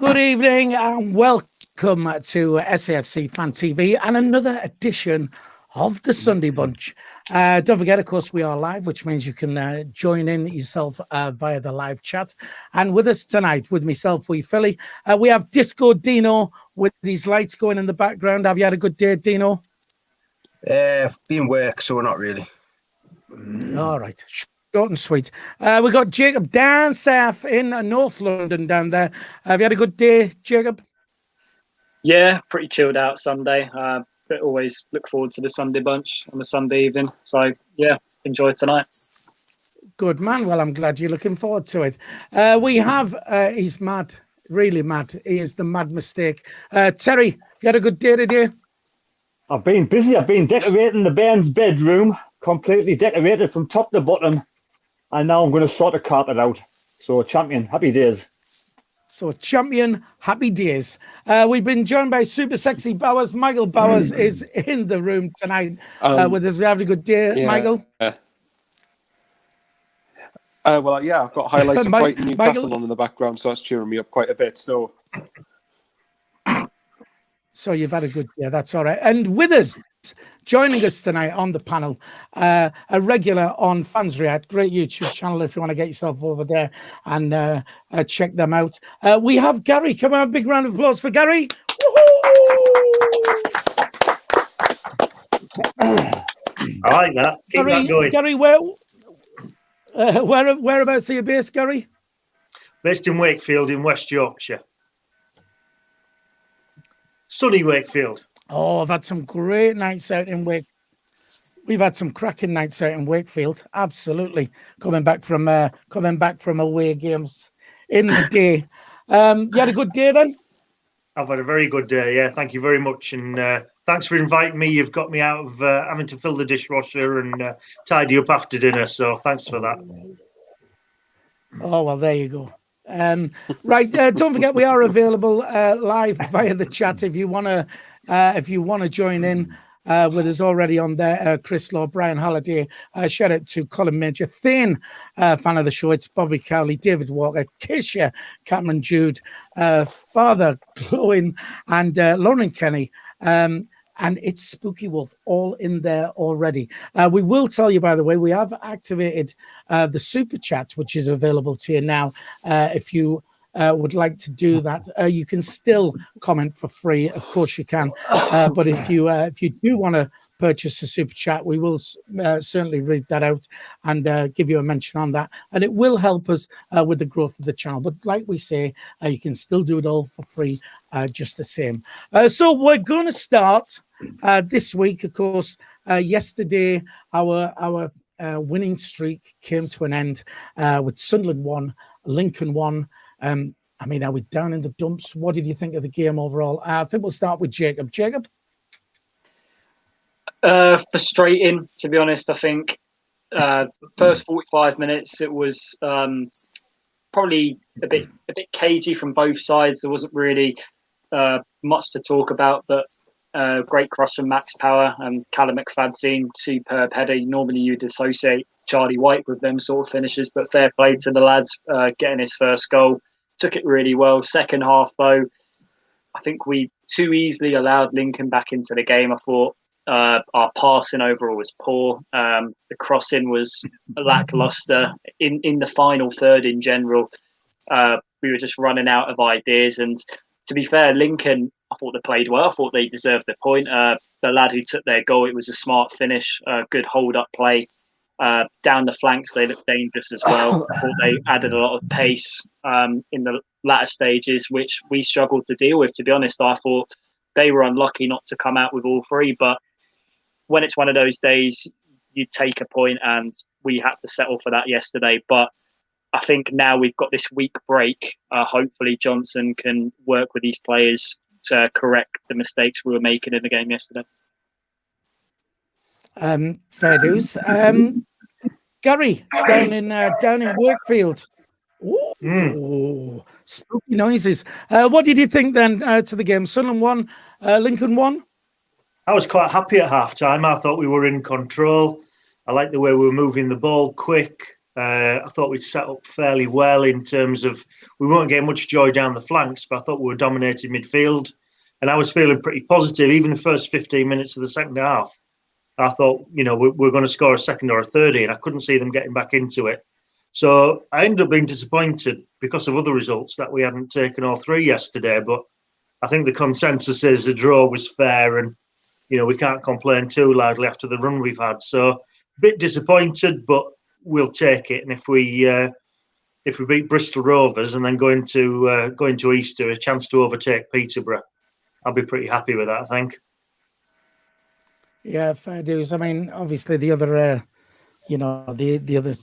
Good evening and welcome to SAFC Fan TV and another edition of the Sunday Bunch. Don't forget, of course, we are live, which means you can join in yourself via the live chat. And with us tonight, with myself, Philly, we have Disco Dino with these lights going in the background. Have you had a good day, Dino? Been work, so not really. All right. Short and sweet. We got Jacob down south in North London down there. Have you had a good day, Jacob? Yeah, pretty chilled out Sunday. But always look forward to the Sunday Bunch on a Sunday evening. So, yeah, enjoy tonight. Good man. Well, I'm glad you're looking forward to it. We have, he's mad, really mad. He is the mad mistake. Terry, you had a good day today? I've been busy. I've been decorating the band's bedroom, completely decorated from top to bottom. And now I'm going to sort the carpet out. So, champion, happy days. So, champion, happy days. We've been joined by Super Sexy Bowers. Michael Bowers is in the room tonight with us. We have a good day, yeah. Michael. Well, yeah, I've got highlights of Brighton Newcastle on in the background, so that's cheering me up quite a bit. So you've had a good day. That's all right. And with us, joining us tonight on the panel, a regular on Fans React, great YouTube channel if you want to get yourself over there and check them out. We have Gary. Come on, big round of applause for Gary. I like that. Keep that going. Gary, whereabouts are you based, Gary? Based in Wakefield in West Yorkshire. Sunny Wakefield. Oh, I've had some great nights out in Wakefield. We've had some cracking nights out in Wakefield. Absolutely, coming back from away games in the day. You had a good day then? I've had a very good day. Yeah, thank you very much, and thanks for inviting me. You've got me out of having to fill the dishwasher and tidy up after dinner. So thanks for that. Oh well, there you go. Right, don't forget we are available live via the chat if you want to join in with us already on there. Chris Law, Brian Halliday, shout out to Colin Major, Thane, fan of the show. It's Bobby Cowley, David Walker, Keisha, Cameron Jude, Father Glowing, and Lauren Kenny. And it's Spooky Wolf all in there already. We will tell you, by the way, we have activated the super chat, which is available to you now. If you would like to do that, you can still comment for free. Of course you can. But if you do want to purchase a super chat, we will certainly read that out and give you a mention on that. And it will help us with the growth of the channel. But like we say, you can still do it all for free just the same. So we're going to start this week. Of course, yesterday, our winning streak came to an end with Sunderland 1, Lincoln 1. I mean, are we down in the dumps? What did you think of the game overall? I think we'll start with Jacob. Jacob? Frustrating, to be honest. I think first 45 minutes it was probably a bit cagey from both sides. There wasn't really much to talk about, but great cross from Max Power and Callum McFadzean, superb header. Normally you'd associate Charlie White with them sort of finishes, but fair play to the lads getting his first goal. Took it really well. Second half though, I think we too easily allowed Lincoln back into the game. I thought our passing overall was poor. The crossing was lackluster. In the final third in general, we were just running out of ideas. And to be fair, Lincoln, I thought they played well. I thought they deserved the point. The lad who took their goal, it was a smart finish, good hold-up play. Down the flanks, they looked dangerous as well. I thought they added a lot of pace in the latter stages, which we struggled to deal with, to be honest. I thought they were unlucky not to come out with all three, but when it's one of those days, you take a point, and we had to settle for that yesterday. But I think now we've got this week break. Hopefully Johnson can work with these players to correct the mistakes we were making in the game yesterday. Fair dues. Gary, down in Wakefield. Ooh, spooky noises. What did you think then to the game? Sunderland 1, Lincoln 1? I was quite happy at half-time. I thought we were in control. I liked the way we were moving the ball quick. I thought we'd set up fairly well in terms of we weren't getting much joy down the flanks, but I thought we were dominating midfield. And I was feeling pretty positive. Even the first 15 minutes of the second half, I thought, we're going to score a second or a third, and I couldn't see them getting back into it. So I ended up being disappointed because of other results that we hadn't taken all three yesterday. But I think the consensus is the draw was fair, and we can't complain too loudly after the run we've had. So a bit disappointed, but we'll take it. And if we beat Bristol Rovers and then go into Easter, a chance to overtake Peterborough, I'll be pretty happy with that, I think. Yeah, fair dues. I mean, obviously the other, the other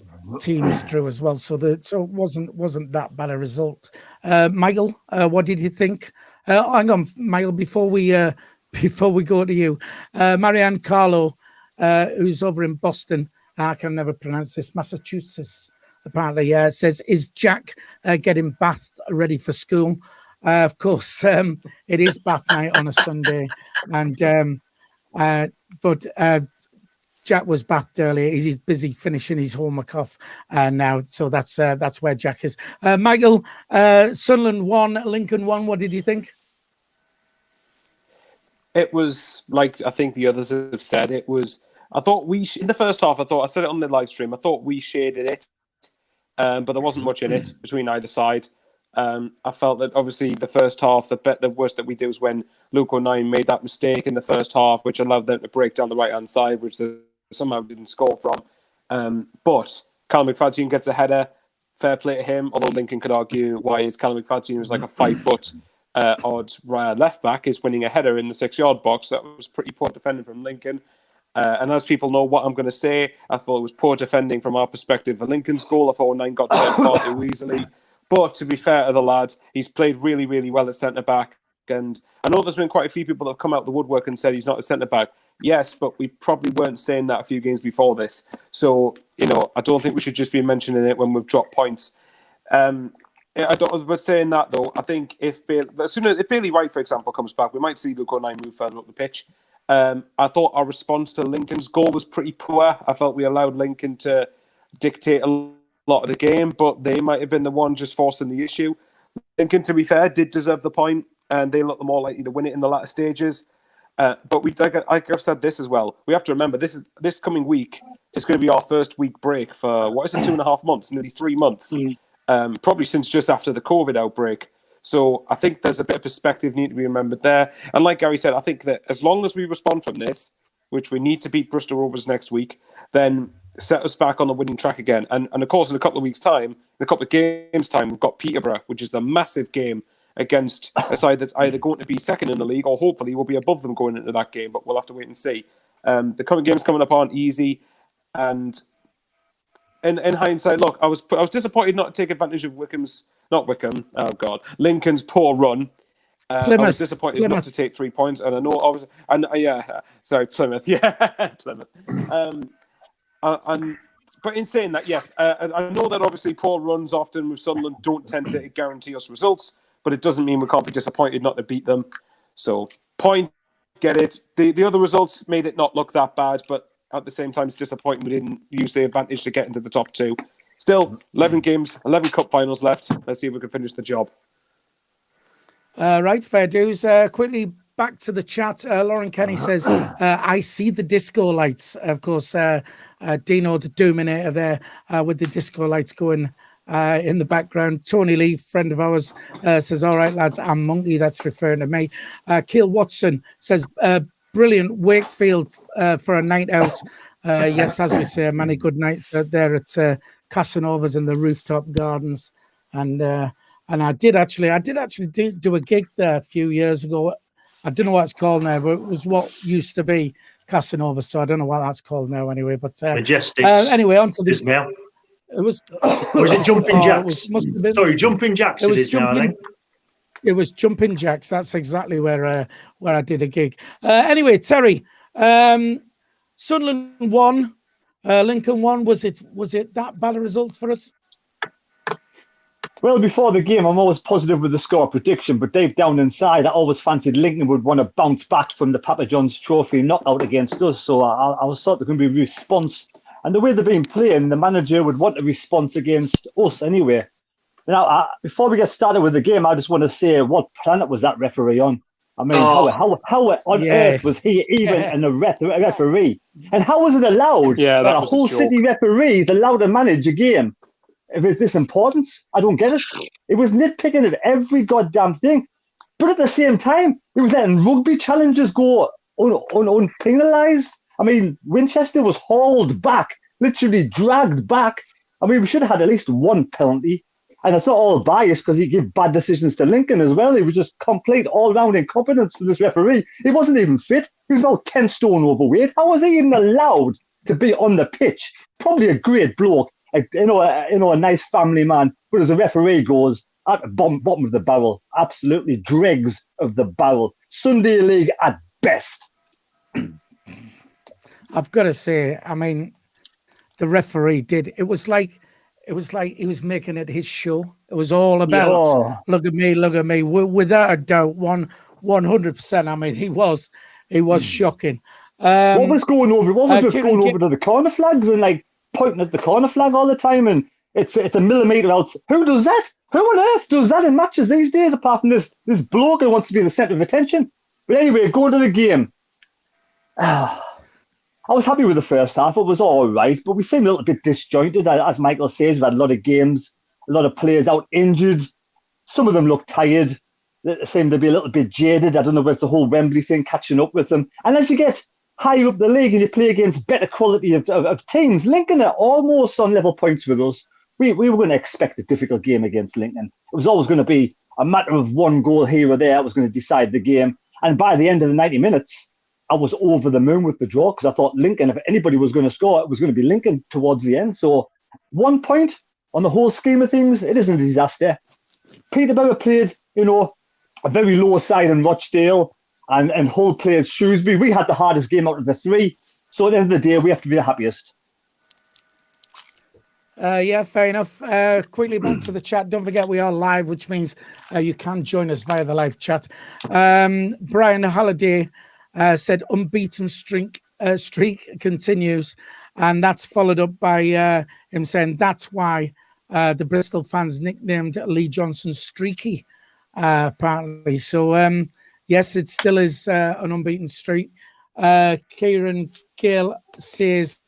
teams drew as well, so it wasn't that bad a result. Michael, what did you think? Hang on, Michael, before we go to you, Marianne Carlo, who's over in Boston, I can never pronounce this, Massachusetts, apparently, says, is Jack getting bath ready for school? Of course, it is bath night on a Sunday, and but Jack was bathed earlier. He's busy finishing his homework off now, so that's where Jack is. Michael, Sunderland 1, Lincoln 1. What did you think? It was like I think the others have said. It was. I thought in the first half. I said it on the live stream. I thought we shaded it, but there wasn't much in it between either side. I felt that obviously the first half, the worst that we did was when Luke O'Nien made that mistake in the first half, which allowed them to break down the right-hand side, which they somehow didn't score from. But Callum McFadzean gets a header, fair play to him, although Lincoln could argue why is Callum McFadzean, who's like a 5-foot odd left back, is winning a header in the 6-yard box. That was pretty poor defending from Lincoln. And as people know what I'm going to say, I thought it was poor defending from our perspective. For Lincoln's goal, I thought O'Nien got turned far too easily. But to be fair to the lad, he's played really, really well at centre-back. And I know there's been quite a few people that have come out the woodwork and said he's not a centre-back. Yes, but we probably weren't saying that a few games before this. So, I don't think we should just be mentioning it when we've dropped points. But saying that, though, I think if Bailey Wright, for example, comes back, we might see Luke O'Nien move further up the pitch. I thought our response to Lincoln's goal was pretty poor. I felt we allowed Lincoln to dictate a lot of the game, but they might have been the one just forcing the issue. Lincoln, to be fair, did deserve the point, and they looked more likely to win it in the latter stages. But I've said this as well. We have to remember this coming week is going to be our first week break for 2.5 months, nearly 3 months, probably since just after the COVID outbreak. So I think there's a bit of perspective need to be remembered there. And like Gary said, I think that as long as we respond from this, which we need to beat Bristol Rovers next week, then set us back on the winning track again. And of course, in a couple of weeks' time, in a couple of games' time, we've got Peterborough, which is the massive game against a side that's either going to be second in the league or hopefully will be above them going into that game, but we'll have to wait and see. The coming games coming up aren't easy, and in hindsight, look, I was disappointed not to take advantage of Lincoln's poor run. I was disappointed not to take 3 points, and I know Plymouth, Plymouth. But in saying that, yes, I know that obviously poor runs often with Sunderland don't tend to guarantee us results, but it doesn't mean we can't be disappointed not to beat them. So, point, get it. The other results made it not look that bad, but at the same time, it's disappointing we didn't use the advantage to get into the top 2. Still, 11 games, 11 cup finals left. Let's see if we can finish the job. Right, fair dues. Quickly back to the chat. Lauren Kenny says, I see the disco lights. Of course, Dino, the Doominator there with the disco lights going in the background. Tony Lee, friend of ours, says, all right, lads, I'm Monkey. That's referring to me. Keel Watson says, brilliant Wakefield for a night out. Yes, as we say, many good nights out there at Casanova's in the rooftop gardens. And I did actually do a gig there a few years ago. I don't know what it's called now, but it was what used to be Casanova, so I don't know what that's called now anyway. But Majestics. Anyway, on to this now. It was. Was it Jumping Jacks? Sorry, Jumping Jacks. It was now, I think. It was Jumping Jacks. That's exactly where I did a gig. Anyway, Terry, Sunderland 1, Lincoln 1. Was it that bad a result for us? Well, before the game, I'm always positive with the score prediction, but deep down inside, I always fancied Lincoln would want to bounce back from the Papa John's Trophy knockout against us. So I was thought there could be a response And the way they've been playing, the manager would want a response against us anyway. Now, before we get started with the game, I just want to say, what planet was that referee on? I mean, how on earth was he even a referee? And how was it allowed that a whole city referee is allowed to manage a game if it's this important? I don't get it. It was nitpicking at every goddamn thing. But at the same time, he was letting rugby challenges go unpenalised. I mean, Winchester was hauled back, literally dragged back. I mean, we should have had at least one penalty. And it's not all biased because he gave bad decisions to Lincoln as well. He was just complete all-round incompetence to this referee. He wasn't even fit. He was about 10 stone overweight. How was he even allowed to be on the pitch? Probably a great bloke, a nice family man. But as a referee goes, at the bottom of the barrel, absolutely dregs of the barrel. Sunday League at best. I've got to say, I mean, the referee did. It was like he was making it his show. It was all about look at me. Without a doubt, 100%. I mean, he was shocking. What was going over? What was just going over to the corner flags and like pointing at the corner flag all the time? And it's a millimetre out. Who does that? Who on earth does that in matches these days? Apart from this bloke who wants to be the centre of attention. But anyway, go to the game. I was happy with the first half. It was all right, but we seemed a little bit disjointed. As Michael says, we've had a lot of games, a lot of players out injured. Some of them look tired. They seem to be a little bit jaded. I don't know if it's the whole Wembley thing catching up with them. And as you get higher up the league and you play against better quality of teams, Lincoln are almost on level points with us. We were going to expect a difficult game against Lincoln. It was always going to be a matter of one goal here or there that was going to decide the game. And by the end of the 90 minutes, I was over the moon with the draw because I thought Lincoln, if anybody was going to score, it was going to be Lincoln towards the end. So 1 point on the whole scheme of things, it isn't a disaster. Peterborough played, a very low side in Rochdale and Hull played Shrewsbury. We had the hardest game out of the three. So at the end of the day, we have to be the happiest. Yeah, fair enough. Quickly back to the chat. Don't forget we are live, which means you can join us via the live chat. Brian Halliday said unbeaten streak continues, and that's followed up by him saying that's why the Bristol fans nicknamed Lee Johnson Streaky, apparently. So yes, it still is an unbeaten streak. Kieran Gale says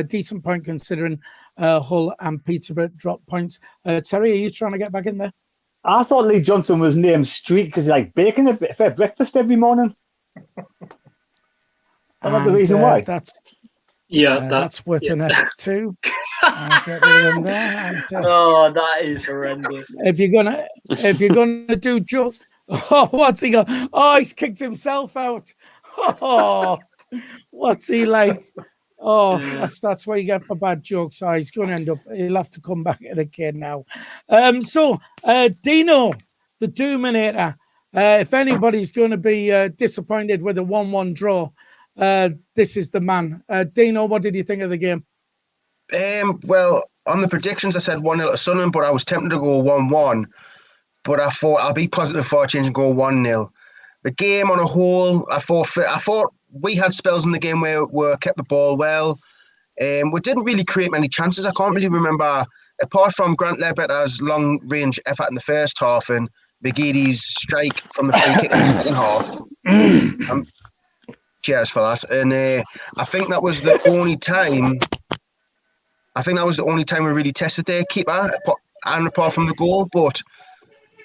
decent point considering Hull and Peterborough dropped points. Terry, are you trying to get back in there? I thought Lee Johnson was named Streak because he liked bacon for breakfast every morning. That's the reason why. That's worth an F2. Get rid of them there. That is horrendous. If you're gonna do jokes, what's he got? Oh, he's kicked himself out. Oh, what's he like? Oh, that's what you get for bad jokes. Oh, he's going to end up. He'll have to come back at again now. So Dino, the Doominator. If anybody's going to be disappointed with a 1-1 draw, this is the man. Dino, what did you think of the game? Well, on the predictions, I said 1-0 to Sunderland, but I was tempted to go 1-1. But I thought I'll be positive for a change and go 1-0. The game on a whole, I thought we had spells in the game where we kept the ball well. We didn't really create many chances. I can't really remember, apart from Grant Ledbitter's long-range effort in the first half and McGeady's strike from the free kick in the second half. Cheers for that. And I think that was the only time. We really tested their keeper, and apart from the goal. But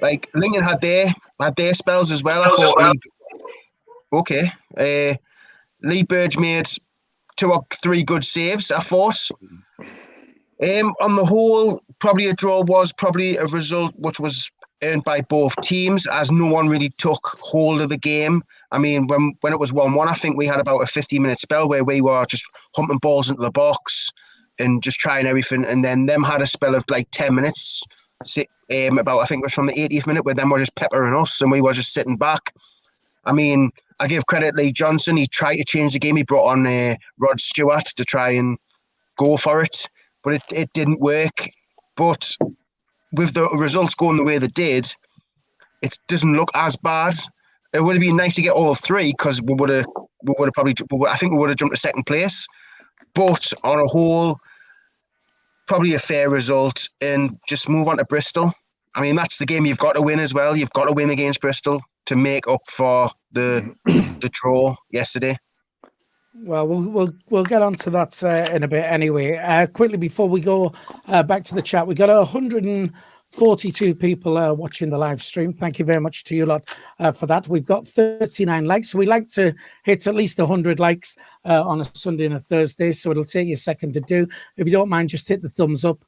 like Lincoln had their spells as well. I thought. Lee Burge made 2 or 3 good saves, I thought. On the whole, probably a draw was probably a result which was earned by both teams, as no one really took hold of the game. I mean, when it was 1-1, I think we had about a 15-minute spell where we were just humping balls into the box and just trying everything. And then them had a spell of like 10 minutes, about I think it was from the 80th minute, where them were just peppering us and we were just sitting back. I mean, I give credit Lee Johnson. He tried to change the game. He brought on Rod Stewart to try and go for it, but it didn't work. But with the results going the way they did, it doesn't look as bad. It would have been nice to get all 3 because we would have probably. I think we would have jumped to second place. but on a whole, probably a fair result, and just move on to Bristol. I mean, that's the game you've got to win as well. You've got to win against Bristol to make up for the draw yesterday. Well, we'll get on to that in a bit anyway. Quickly before we go back to the chat, we got 142 people watching the live stream. Thank you very much to you lot for that. We've got 39 likes. So we like to hit at least 100 likes on a Sunday and a Thursday. So it'll take you a second to do. If you don't mind, just hit the thumbs up,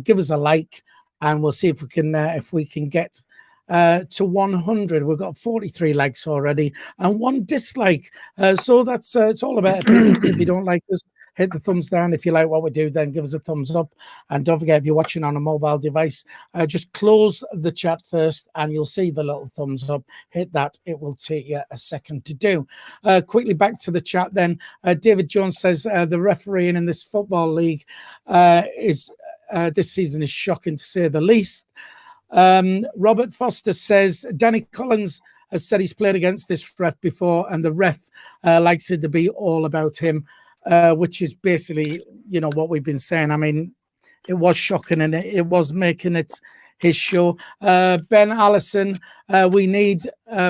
give us a like, and we'll see if we can get to 100. We've got 43 likes already and 1 dislike. So that's it's all about opinions. If you don't like us, hit the thumbs down. If you like what we do, then give us a thumbs up. And don't forget, if you're watching on a mobile device, just close the chat first and you'll see the little thumbs up. Hit that. It will take you a second to do. Quickly back to the chat then. David Jones says the refereeing in this football league is this season is shocking to say the least. Robert Foster says Danny Collins has said he's played against this ref before and the ref likes it to be all about him, which is basically, what we've been saying. I mean, it was shocking and it was making it his show. Ben Allison, we need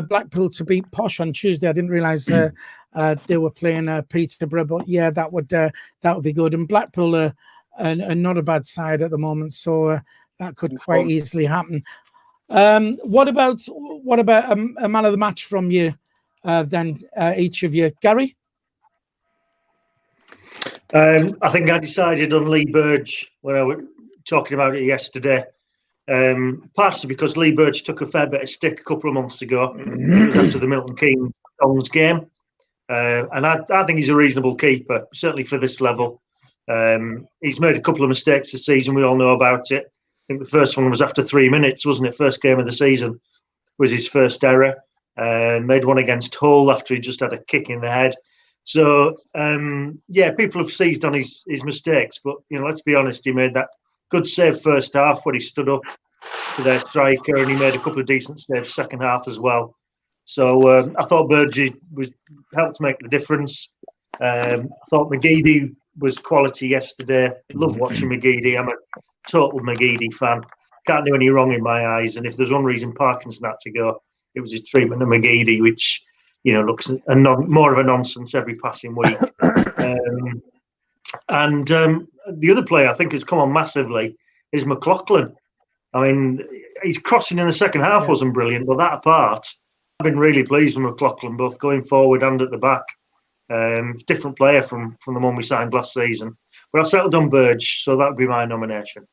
Blackpool to beat Posh on Tuesday. I didn't realise they were playing Peterborough, but yeah, that would be good. And Blackpool are not a bad side at the moment, so that could quite easily happen. What about a man of the match from you, then, each of you? Gary? I think I decided on Lee Burge when I was talking about it yesterday. Partly because Lee Burge took a fair bit of stick a couple of months ago. It was after the Milton Keynes game. And I think he's a reasonable keeper, certainly for this level. He's made a couple of mistakes this season. We all know about it. I think the first one was after 3 minutes, wasn't it? First game of the season was his first error. Made one against Hull after he just had a kick in the head. So, people have seized on his mistakes. But, let's be honest, he made that good save first half where he stood up to their striker and he made a couple of decent saves second half as well. So I thought Burgee helped make the difference. I thought McGeady was quality yesterday. Love watching McGeady. I'm a total McGeady fan. Can't do any wrong in my eyes. And if there's one reason Parkinson had to go, it was his treatment of McGeady, which looks more of a nonsense every passing week. And the other player I think has come on massively is McLaughlin. I mean, his crossing in the second half wasn't brilliant, but that apart, I've been really pleased with McLaughlin, both going forward and at the back. Different player from the one we signed last season. But I've settled on Burge, so that would be my nomination.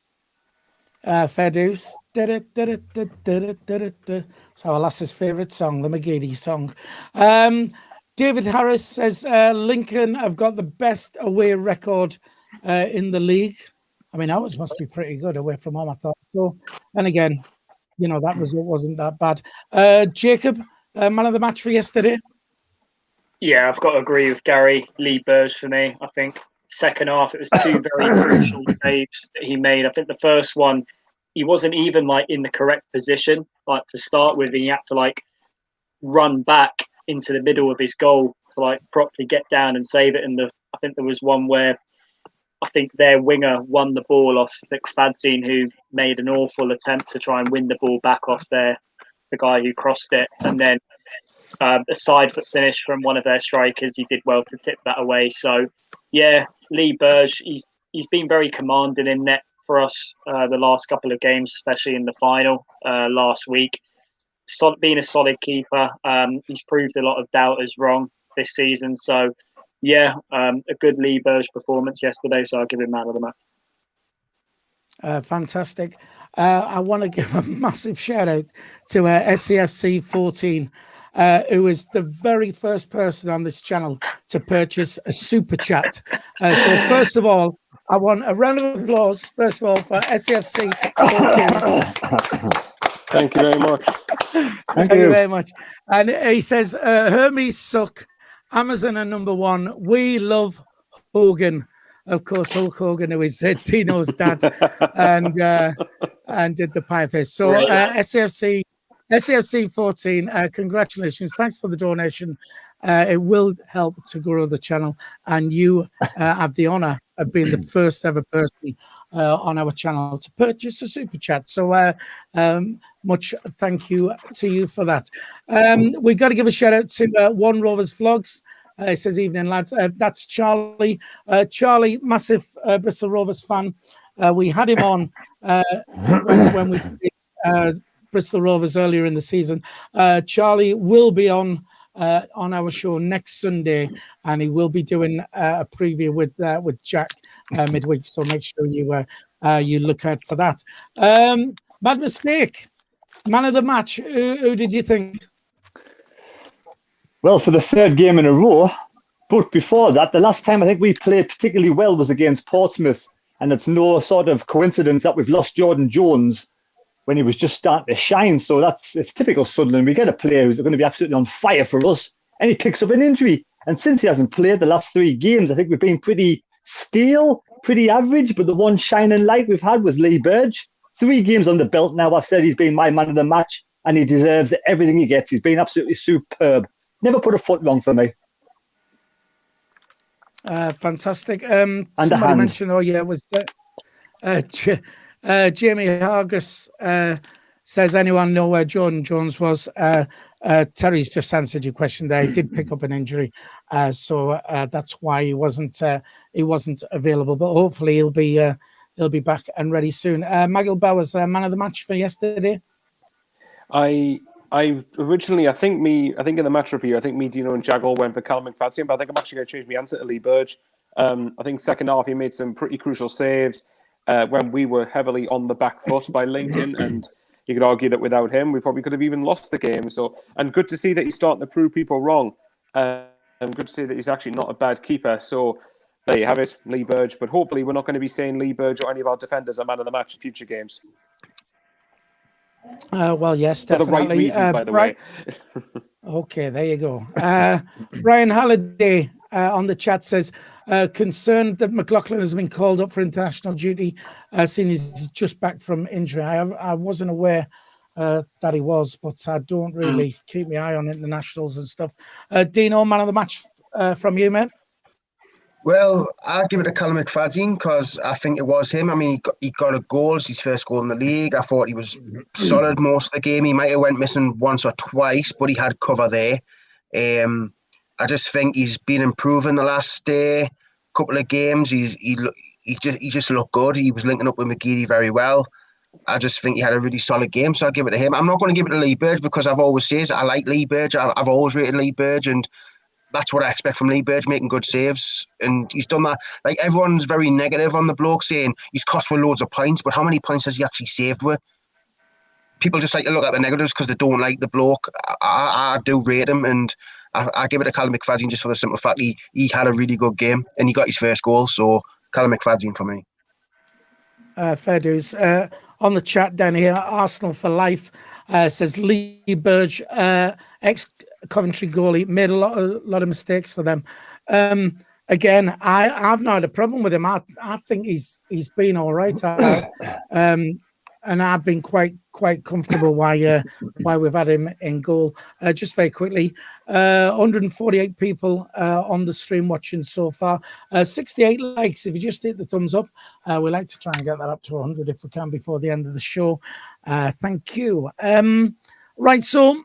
Fair dues. It's our lass's favourite song, the McGeady song. David Harris says Lincoln have got the best away record in the league. I mean, ours must be pretty good away from home, I thought. So, and again, that result wasn't that bad. Jacob, man of the match for yesterday? Yeah, I've got to agree with Gary. Lee Burge for me. I think second half, it was 2 very crucial saves that he made. I think the first one, he wasn't even in the correct position to start with. And he had to run back into the middle of his goal to properly get down and save it. And I think there was one where I think their winger won the ball off Fadzine, who made an awful attempt to try and win the ball back off the guy who crossed it. And then a side foot finish from one of their strikers. He did well to tip that away. So, yeah, Lee Burge, he's been very commanding in net for us the last couple of games, especially in the final last week. Being a solid keeper, he's proved a lot of doubters wrong this season. So, yeah, a good Lee Burge performance yesterday. So I'll give him man of the match. Fantastic. I want to give a massive shout out to SAFC 14. Who is the very first person on this channel to purchase a super chat. So first of all, I want a round of applause, first of all, for SAFC 14. Thank you very much. Thank you very much. And he says, Hermes suck. Amazon are number 1. We love Hogan. Of course, Hulk Hogan, who is Dino's dad, and did the pie face. So SAFC 14, congratulations. Thanks for the donation. it will help to grow the channel, and you have the honour of being the first ever person on our channel to purchase a super chat. So much thank you to you for that. We've got to give a shout out to One Rovers Vlogs. It says, evening, lads. That's Charlie. Charlie, massive Bristol Rovers fan. We had him on when we played Bristol Rovers earlier in the season. Charlie will be on our show next Sunday, and he will be doing a preview with Jack midweek. So make sure you look out for that. Mad Mistake, man of the match. Who did you think? Well, for the third game in a row, but before that, the last time I think we played particularly well was against Portsmouth, and it's no sort of coincidence that we've lost Jordan Jones when he was just starting to shine. So it's typical Sunderland. We get a player who's going to be absolutely on fire for us, and he picks up an injury. And since he hasn't played the last 3 games, I think we've been pretty stale, pretty average. But the one shining light we've had was Lee Burge. 3 games on the belt now. I've said he's been my man of the match, and he deserves everything he gets. He's been absolutely superb. Never put a foot wrong for me. Fantastic. Somebody mentioned, was Jamie Hargis says, anyone know where Jordan Jones was? Terry's just answered your question there. He did pick up an injury, so that's why he wasn't available. But hopefully he'll be back and ready soon. Magil Bowers, man of the match for yesterday. I originally, I think in the match review, Dino and Jagal went for Callum McFadden, but I think I'm actually going to change my answer to Lee Burge. I think second half he made some pretty crucial saves when we were heavily on the back foot by Lincoln, and you could argue that without him, we probably could have even lost the game. So, and good to see that he's starting to prove people wrong. And good to see that he's actually not a bad keeper. So there you have it, Lee Burge. But hopefully we're not going to be saying Lee Burge or any of our defenders are man of the match in future games. Well, yes, definitely. For the right reasons, by the way. Okay, there you go. Brian Halliday on the chat says, concerned that McLaughlin has been called up for international duty, seeing he's just back from injury. I wasn't aware that he was, but I don't really keep my eye on internationals and stuff. Dino, man of the match from you, mate? Well, I'll give it to Callum McFadden because I think it was him. I mean, he got a goal. It's his first goal in the league. I thought he was solid most of the game. He might have went missing once or twice, but he had cover there. I just think he's been improving the last couple of games. He just looked good. He was linking up with McGeady very well. I just think he had a really solid game, so I'll give it to him. I'm not going to give it to Lee Burge because I've always said I like Lee Burge. I've always rated Lee Burge, and that's what I expect from Lee Burge, making good saves. And he's done that. Like, everyone's very negative on the bloke, saying he's cost with loads of points, but how many points has he actually saved with? People just like to look at the negatives because they don't like the bloke. I do rate him, and I give it to Callum McFadden just for the simple fact he had a really good game and he got his first goal. So Callum McFadden for me. Fair dues. On the chat down here, Arsenal for life says Lee Burge, ex-Coventry goalie, made a lot of mistakes for them. Again, I've not had a problem with him. I think he's been all right. And I've been quite comfortable why we've had him in goal. Just very quickly, 148 people on the stream watching so far. 68 likes. If you just hit the thumbs up, we like to try and get that up to 100 if we can before the end of the show. Thank you. Right, so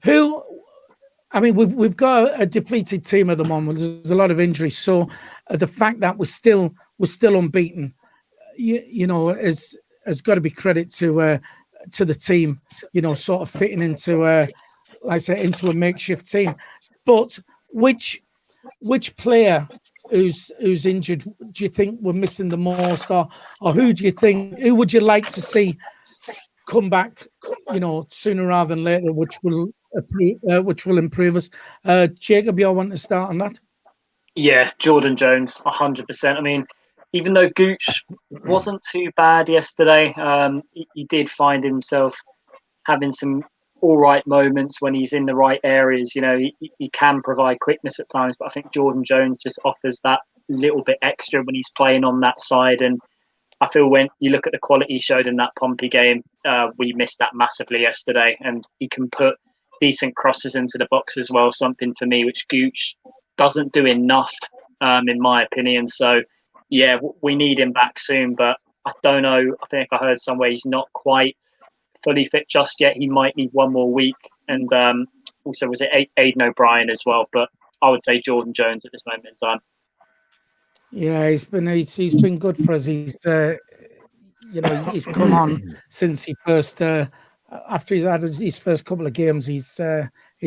we've got a depleted team at the moment. There's a lot of injuries. So the fact that we're still unbeaten, you know, has got to be credit to the team, you know, sort of fitting into like I say, into a makeshift team. But which player who's injured do you think we're missing the most, or who would you like to see come back, you know, sooner rather than later, which will improve us? Jacob, you all want to start on that? Yeah, Jordan Jones, 100%. I mean, even though Gooch wasn't too bad yesterday, he did find himself having some all right moments when he's in the right areas. You know, he can provide quickness at times, but I think Jordan Jones just offers that little bit extra when he's playing on that side. And I feel when you look at the quality he showed in that Pompey game, we missed that massively yesterday. And he can put decent crosses into the box as well. Something for me which Gooch doesn't do enough, in my opinion. So yeah, we need him back soon, but I don't know. I think I heard somewhere he's not quite fully fit just yet. He might need one more week. And also, was it Aidan O'Brien as well? But I would say Jordan Jones at this moment in time. Yeah, he's been good for us. He's he's come on since he first after he's had his first couple of games. He's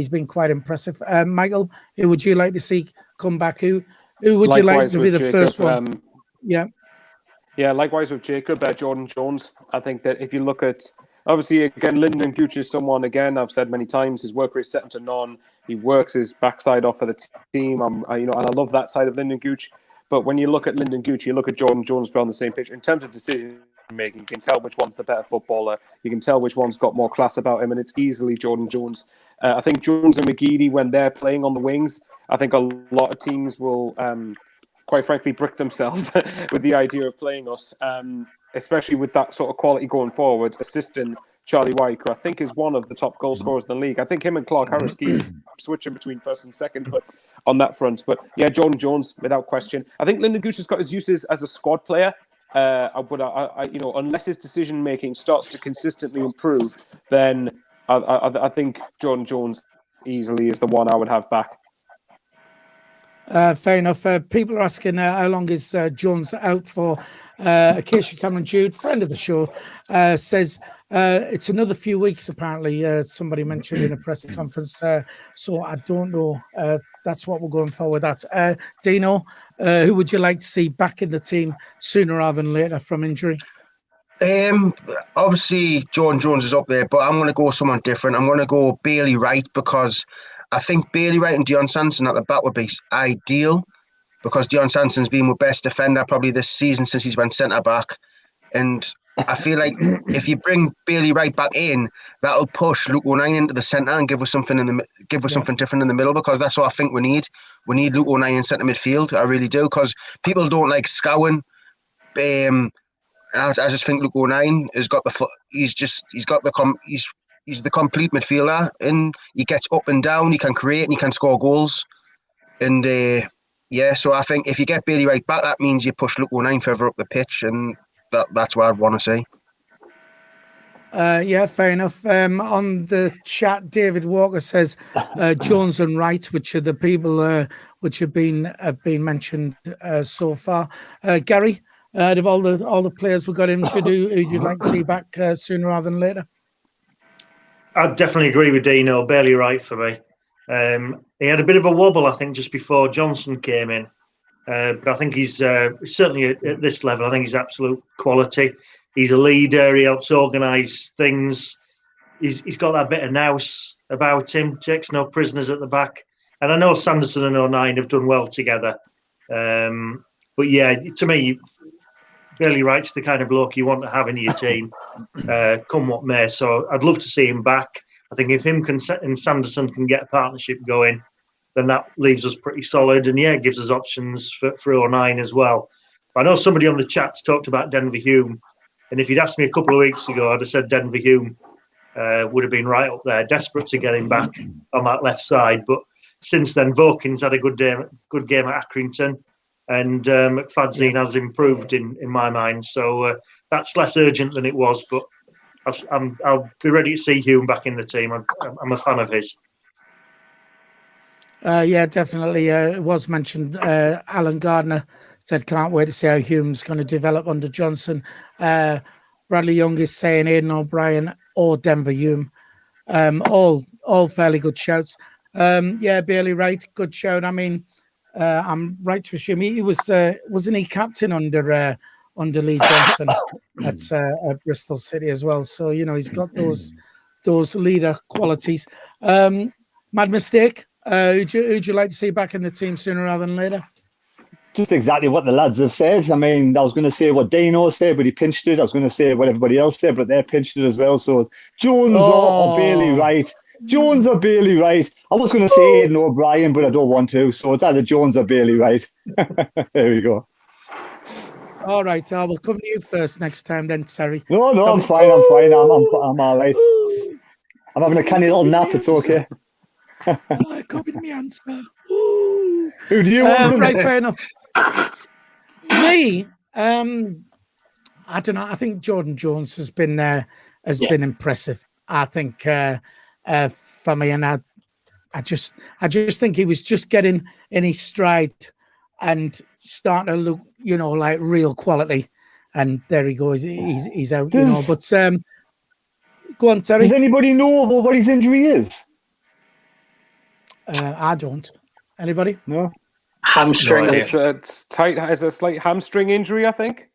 been quite impressive. Michael, who would you like to see come back? Who would you like to be the first one? Yeah, likewise with Jacob, Jordan Jones. I think that if you look at, obviously, again, Lyndon Gooch is someone, again, I've said many times, his work rate is second to none. He works his backside off for the team. And I love that side of Lyndon Gooch. But when you look at Lyndon Gooch, you look at Jordan Jones on the same pitch. In terms of decision making, you can tell which one's the better footballer. You can tell which one's got more class about him, and it's easily Jordan Jones. I think Jones and McGeady, when they're playing on the wings, I think a lot of teams will... quite frankly, brick themselves with the idea of playing us, especially with that sort of quality going forward. Assisting Charlie White, who I think is one of the top goal scorers in the league. I think him and Clark Harris keep switching between first and second, but on that front. But yeah, Jordan Jones, without question. I think Lyndon Gooch has got his uses as a squad player. But unless his decision making starts to consistently improve, then I think Jordan Jones easily is the one I would have back. Fair enough. People are asking how long is Jones out for. Acacia Cameron Jude, friend of the show, says it's another few weeks, apparently. Somebody mentioned in a press conference. So I don't know. That's what we're going for with that. Dino, who would you like to see back in the team sooner rather than later from injury? Obviously, Jordan Jones is up there, but I'm going to go someone different. I'm going to go Bailey Wright, because I think Bailey Wright and Dion Sanson at the back would be ideal, because Dion Sanson's been my best defender probably this season since he's went centre back, and I feel like if you bring Bailey Wright back in, that'll push Luke O'Nien into the centre and give us something something different in the middle, because that's what I think we need. We need Luke O'Nien in centre midfield. I really do, because people don't like Scowen. I just think Luke O'Nien has got he's the complete midfielder, and he gets up and down, he can create and he can score goals. And so I think if you get Bailey Wright back, that means you push Luke O'Nien further up the pitch, and that's what I'd want to see. Yeah, fair enough. On the chat, David Walker says Jones and Wright, which are the people which have been mentioned so far. Gary, out of all the players we got in, who'd you like to see back sooner rather than later? I'd definitely agree with Dino. Bailey Wright for me. He had a bit of a wobble, I think, just before Johnson came in. But I think he's certainly at this level, I think he's absolute quality. He's a leader. He helps organise things. He's got that bit of nous about him. Takes no prisoners at the back. And I know Sanderson and O'Nien have done well together. But yeah, to me, Bailey Wright's the kind of bloke you want to have in your team, come what may. So I'd love to see him back. I think if him and Sanderson can get a partnership going, then that leaves us pretty solid. And yeah, it gives us options for O'Nien as well. I know somebody on the chat's talked about Denver Hume. And if you'd asked me a couple of weeks ago, I'd have said Denver Hume would have been right up there, desperate to get him back on that left side. But since then, Vokin's had a good game at Accrington. And McFadzean has improved in my mind. So that's less urgent than it was. But I'll be ready to see Hume back in the team. I'm a fan of his. Yeah, definitely. It was mentioned. Alan Gardner said, can't wait to see how Hume's going to develop under Johnson. Bradley Young is saying Aidan O'Brien or Denver Hume. All fairly good shouts. Yeah, Bailey Wright, good shout. I mean, I'm right to assume he was wasn't he captain under Lee Johnson at Bristol City as well. So he's got those leader qualities. Mad Mistake. Who'd you like to see back in the team sooner rather than later? Just exactly what the lads have said. I mean, I was going to say what Dino said, but he pinched it. I was going to say what everybody else said, but they pinched it as well. So Jones or Bailey Wright. Jones or Bailey Wright. I was going to say Aidan O'Brien, but I don't want to. So it's either Jones or Bailey Wright. There we go. All right, I will come to you first next time then, Terry. No, I'm fine. I'm all right. I'm having a canny little nap. It's okay. I copied my answer. Ooh. Who do you want? Right, fair enough. Me, I don't know. I think Jordan Jones has been been impressive. I think for me, and I just think he was just getting in his stride and starting to look, like real quality. And there he goes. He's out, But go on, Terry. Does anybody know what his injury is? I don't. Anybody? No. Hamstring. No, It's tight. It's a slight hamstring injury, I think.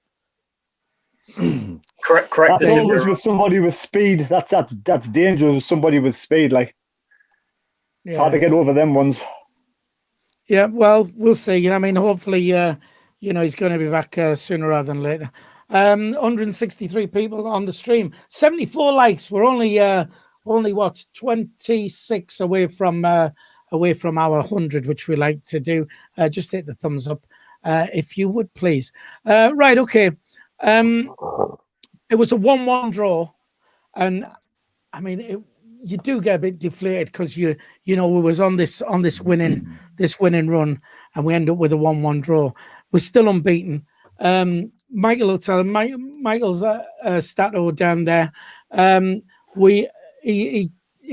Correct. That's always with somebody with speed. That's dangerous with somebody with speed. Like, it's hard to get over them ones. Yeah, well, we'll see. I mean, hopefully, he's going to be back sooner rather than later. 163 people on the stream, 74 likes. We're only what 26 away from our 100, which we like to do. Just hit the thumbs up, if you would, please. Right, okay. It was a 1-1 draw, and I mean, you do get a bit deflated because we was on this winning run, and we end up with a 1-1 draw. We're still unbeaten. Michael will tell him. Michael's stato down there. He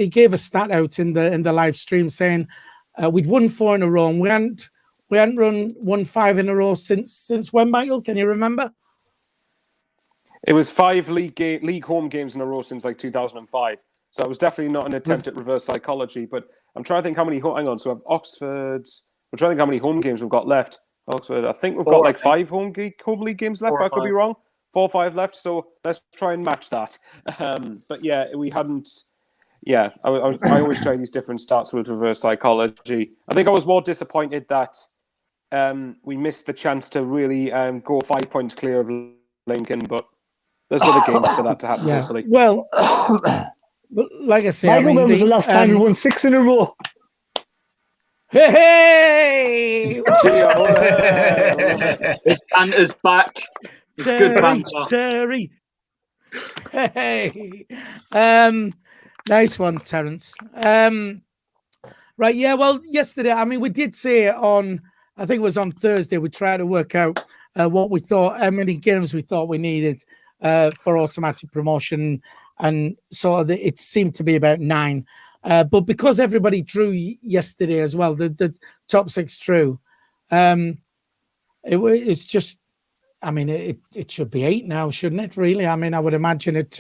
gave a stat out in the live stream saying we'd won 4 in a row, and we hadn't won 5 in a row since when, Michael? Can you remember? It was 5 league home games in a row since like 2005. So it was definitely not an attempt at reverse psychology. But I'm trying to think how many. Hang on. So we have Oxford's. We're trying to think how many home games we've got left. Oxford. I think we've got like 5 home league games left. But I could be wrong. 4 or 5 left. So let's try and match that. But yeah, we hadn't. Yeah, I always try these different stats with reverse psychology. I think I was more disappointed that we missed the chance to really go 5 points clear of Lincoln, but there's other games for that to happen. Yeah. Hopefully. Well, like I say, Michael, when was the last time we won 6 in a row? Hey! His banter's back. It's good banter. Terry. Hey. Nice one, Terence. Right, yeah, well, yesterday, I mean, we did say I think it was on Thursday, we tried to work out what we thought, how many games we thought we needed for automatic promotion, and sort of it seemed to be about 9. But because everybody drew yesterday as well, the top 6 drew, it's just, I mean, it should be 8 now, shouldn't it, really? I mean, I would imagine it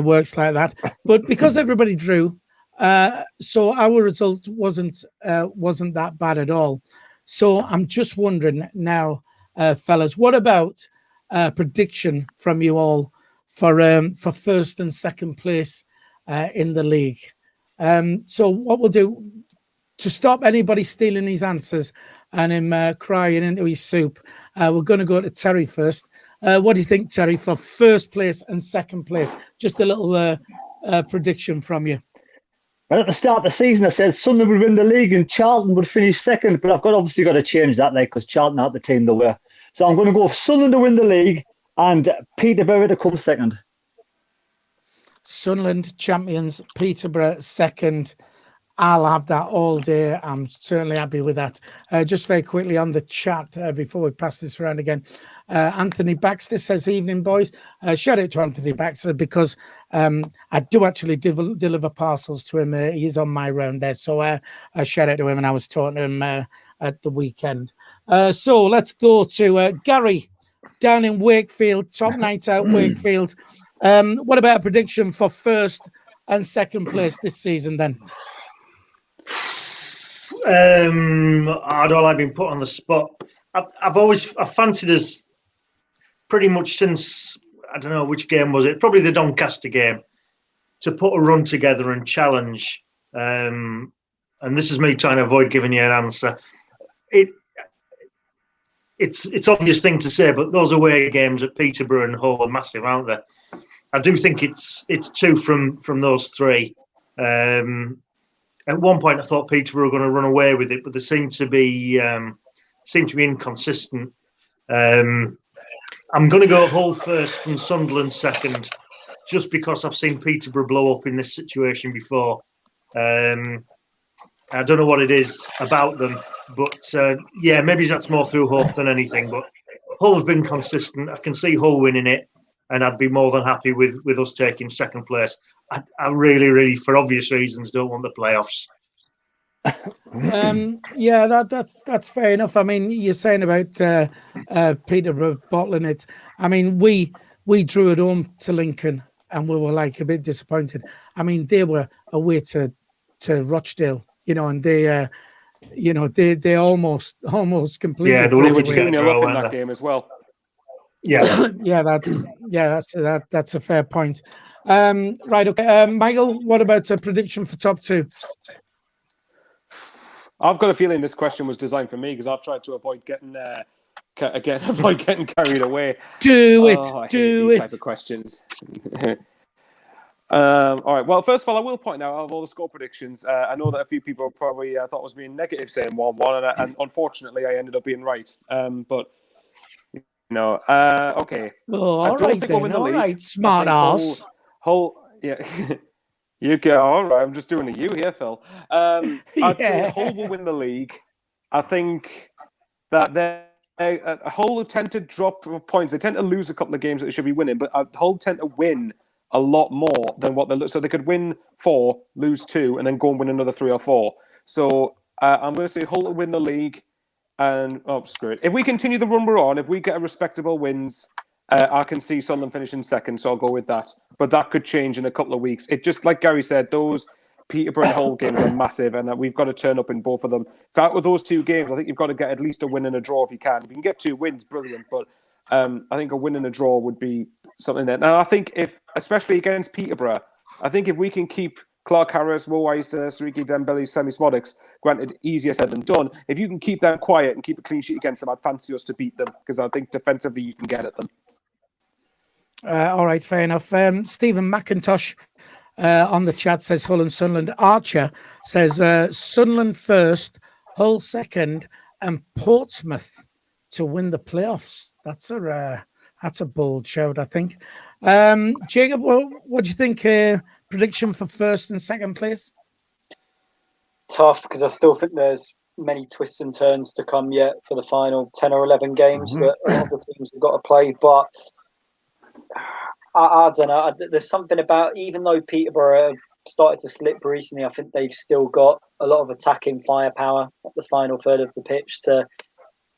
works like that. But because everybody drew, so our result wasn't that bad at all. So I'm just wondering now, fellas, what about prediction from you all for first and second place in the league? So what we'll do to stop anybody stealing his answers and him crying into his soup, we're going to go to Terry first. What do you think, Terry, for first place and second place? Just a little prediction from you. Well, at the start of the season, I said Sunderland would win the league and Charlton would finish second, but I've obviously got to change that, because Charlton aren't the team they were. So I'm going to go for Sunderland to win the league and Peterborough to come second. Sunderland champions, Peterborough second. I'll have that all day. I'm certainly happy with that. Just very quickly on the chat before we pass this around again. Anthony Baxter says, evening, boys. Shout out to Anthony Baxter because I do actually deliver parcels to him. He's on my round there. So a shout out to him, and I was talking to him at the weekend. So let's go to Gary down in Wakefield, top night out Wakefield. What about a prediction for first and second place this season then? I don't like being put on the spot. I've fancied us pretty much since, I don't know which game was it, probably the Doncaster game, to put a run together and challenge. And this is me trying to avoid giving you an answer. It's obvious thing to say, but those away games at Peterborough and Hull are massive, aren't they? I do think it's 2 from those 3. At one point, I thought Peterborough were going to run away with it, but they seem to be inconsistent. I'm going to go Hull first and Sunderland second. just because I've seen Peterborough blow up in this situation before. I don't know what it is about them, but maybe that's more through hope than anything. But Hull have been consistent. I can see Hull winning it, and I'd be more than happy with us taking second place. I really, really, for obvious reasons, don't want the playoffs. That's fair enough. I mean, you're saying about Peterborough bottling it. I mean, we drew it home to Lincoln, and we were like a bit disappointed. I mean, they were away to Rochdale, and they they almost completely. Yeah, they were 2-0 up in that game as well. Yeah, that's a fair point. Right, okay, Michael, what about a prediction for top two? I've got a feeling this question was designed for me because I've tried to avoid getting carried away. Do it. Type of questions. All right. Well, first of all, I will point out of all the score predictions, I know that a few people probably thought I was being negative saying 1-1, and unfortunately, I ended up being right. But okay. Oh, I don't think we'll win the league. Right, smart ass. Hull, yeah. You go, all right, I'm just doing a you here, Phil. I'd say Hull will win the league. I think that Hull tend to drop points. They tend to lose a couple of games that they should be winning, but Hull tend to win a lot more than what they lose. So they could win 4, lose 2, and then go and win another 3 or 4. So I'm going to say Hull will win the league. And, screw it. If we continue the run we're on, if we get a respectable wins, I can see Sunderland finishing second, so I'll go with that. But that could change in a couple of weeks. It just, like Gary said, those Peterborough and Hull games are massive, and we've got to turn up in both of them. In fact, with those 2 games, I think you've got to get at least a win and a draw if you can. If you can get 2 wins, brilliant. But I think a win and a draw would be something there. Now, I think especially against Peterborough, I think if we can keep Clark Harris, Mo Weiser, Sariki Dembele, Semi Smodics, granted, easier said than done. If you can keep them quiet and keep a clean sheet against them, I'd fancy us to beat them because I think defensively you can get at them. All right, fair enough. Stephen McIntosh on the chat says Hull and Sunderland. Archer says Sunderland first, Hull second, and Portsmouth to win the playoffs. That's a bold shout, I think. Jacob, what do you think? Prediction for first and second place? Tough, because I still think there's many twists and turns to come yet for the final 10 or 11 games that a lot of the teams have got to play. But I don't know. There's something about, even though Peterborough have started to slip recently, I think they've still got a lot of attacking firepower at the final third of the pitch to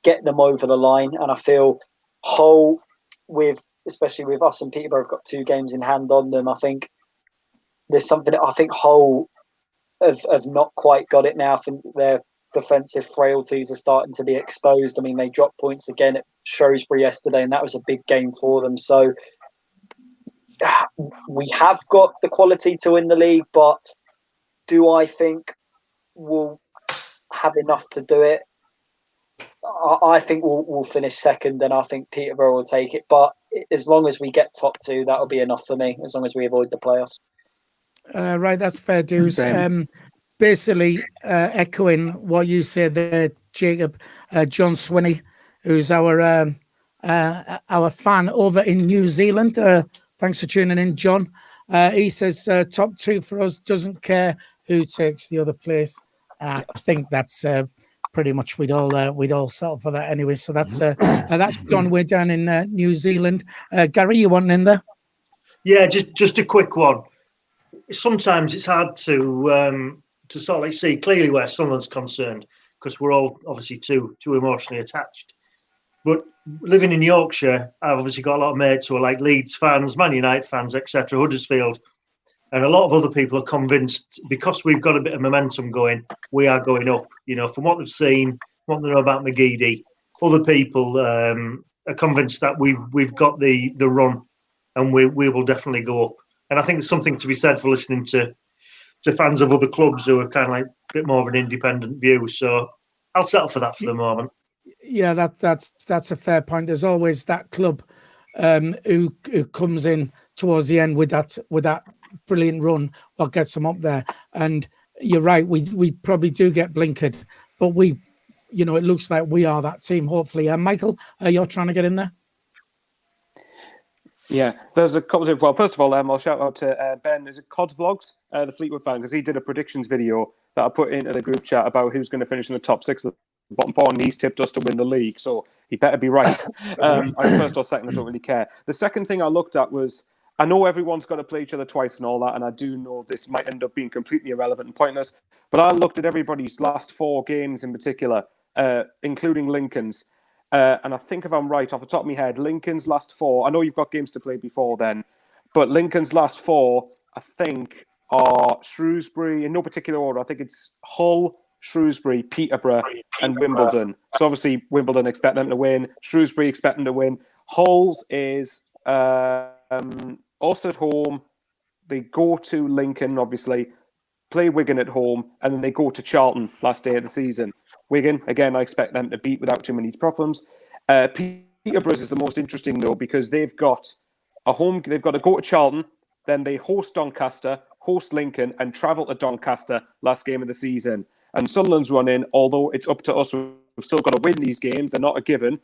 get them over the line. And I feel Hull, especially with us and Peterborough, have got 2 games in hand on them. I think there's something. I think Hull have not quite got it now. I think their defensive frailties are starting to be exposed. I mean, they dropped points again at Shrewsbury yesterday, and that was a big game for them. So we have got the quality to win the league, but do I think we'll have enough to do it? I think we'll finish second, and I think Peterborough will take it. But as long as we get top 2, that'll be enough for me, as long as we avoid the playoffs. Right, that's fair dues. Basically, echoing what you said there, Jacob, John Swinney, who's our fan over in New Zealand. Thanks for tuning in, John. He says top 2 for us, doesn't care who takes the other place. I think that's pretty much we'd all settle for that anyway. So that's John. We're down in New Zealand. Gary, you want in there? Yeah, just a quick one. Sometimes it's hard to sort of like see clearly where someone's concerned because we're all obviously too emotionally attached. But living in Yorkshire, I've obviously got a lot of mates who are like Leeds fans, Man United fans, etc., Huddersfield, and a lot of other people are convinced because we've got a bit of momentum going, we are going up. From what they've seen, what they know about McGeady, other people are convinced that we've got the run, and we will definitely go up. And I think there's something to be said for listening to fans of other clubs who are kind of like a bit more of an independent view. So I'll settle for that for the moment. Yeah, that's a fair point. There's always that club who comes in towards the end with that brilliant run, what gets them up there. And you're right, we probably do get blinkered, but it looks like we are that team. Hopefully, Michael, you're trying to get in there. Yeah, there's a couple of... Well, first of all, I'll shout out to Ben. Is it Cod's Vlogs, the Fleetwood fan, because he did a predictions video that I put into the group chat about who's going to finish in the top 6 of the bottom 4, and he's tipped us to win the league, so he better be right. First or second, I don't really care. The second thing I looked at was, I know everyone's got to play each other twice and all that, and I do know this might end up being completely irrelevant and pointless, but I looked at everybody's last 4 games in particular, including Lincoln's. And I think if I'm right off the top of my head, Lincoln's last 4, I know you've got games to play before then, but Lincoln's last 4, I think, are Shrewsbury, in no particular order. I think it's Hull, Shrewsbury, Peterborough, and Wimbledon. So obviously, Wimbledon expect them to win. Shrewsbury expect them to win. Hull's is us at home. They go to Lincoln, obviously, play Wigan at home, and then they go to Charlton last day of the season. Wigan, again, I expect them to beat without too many problems. Peterborough's is the most interesting, though, because they've got to go to Charlton, then they host Doncaster, host Lincoln, and travel to Doncaster last game of the season. And Sunderland's running, although it's up to us, we've still got to win these games, they're not a given.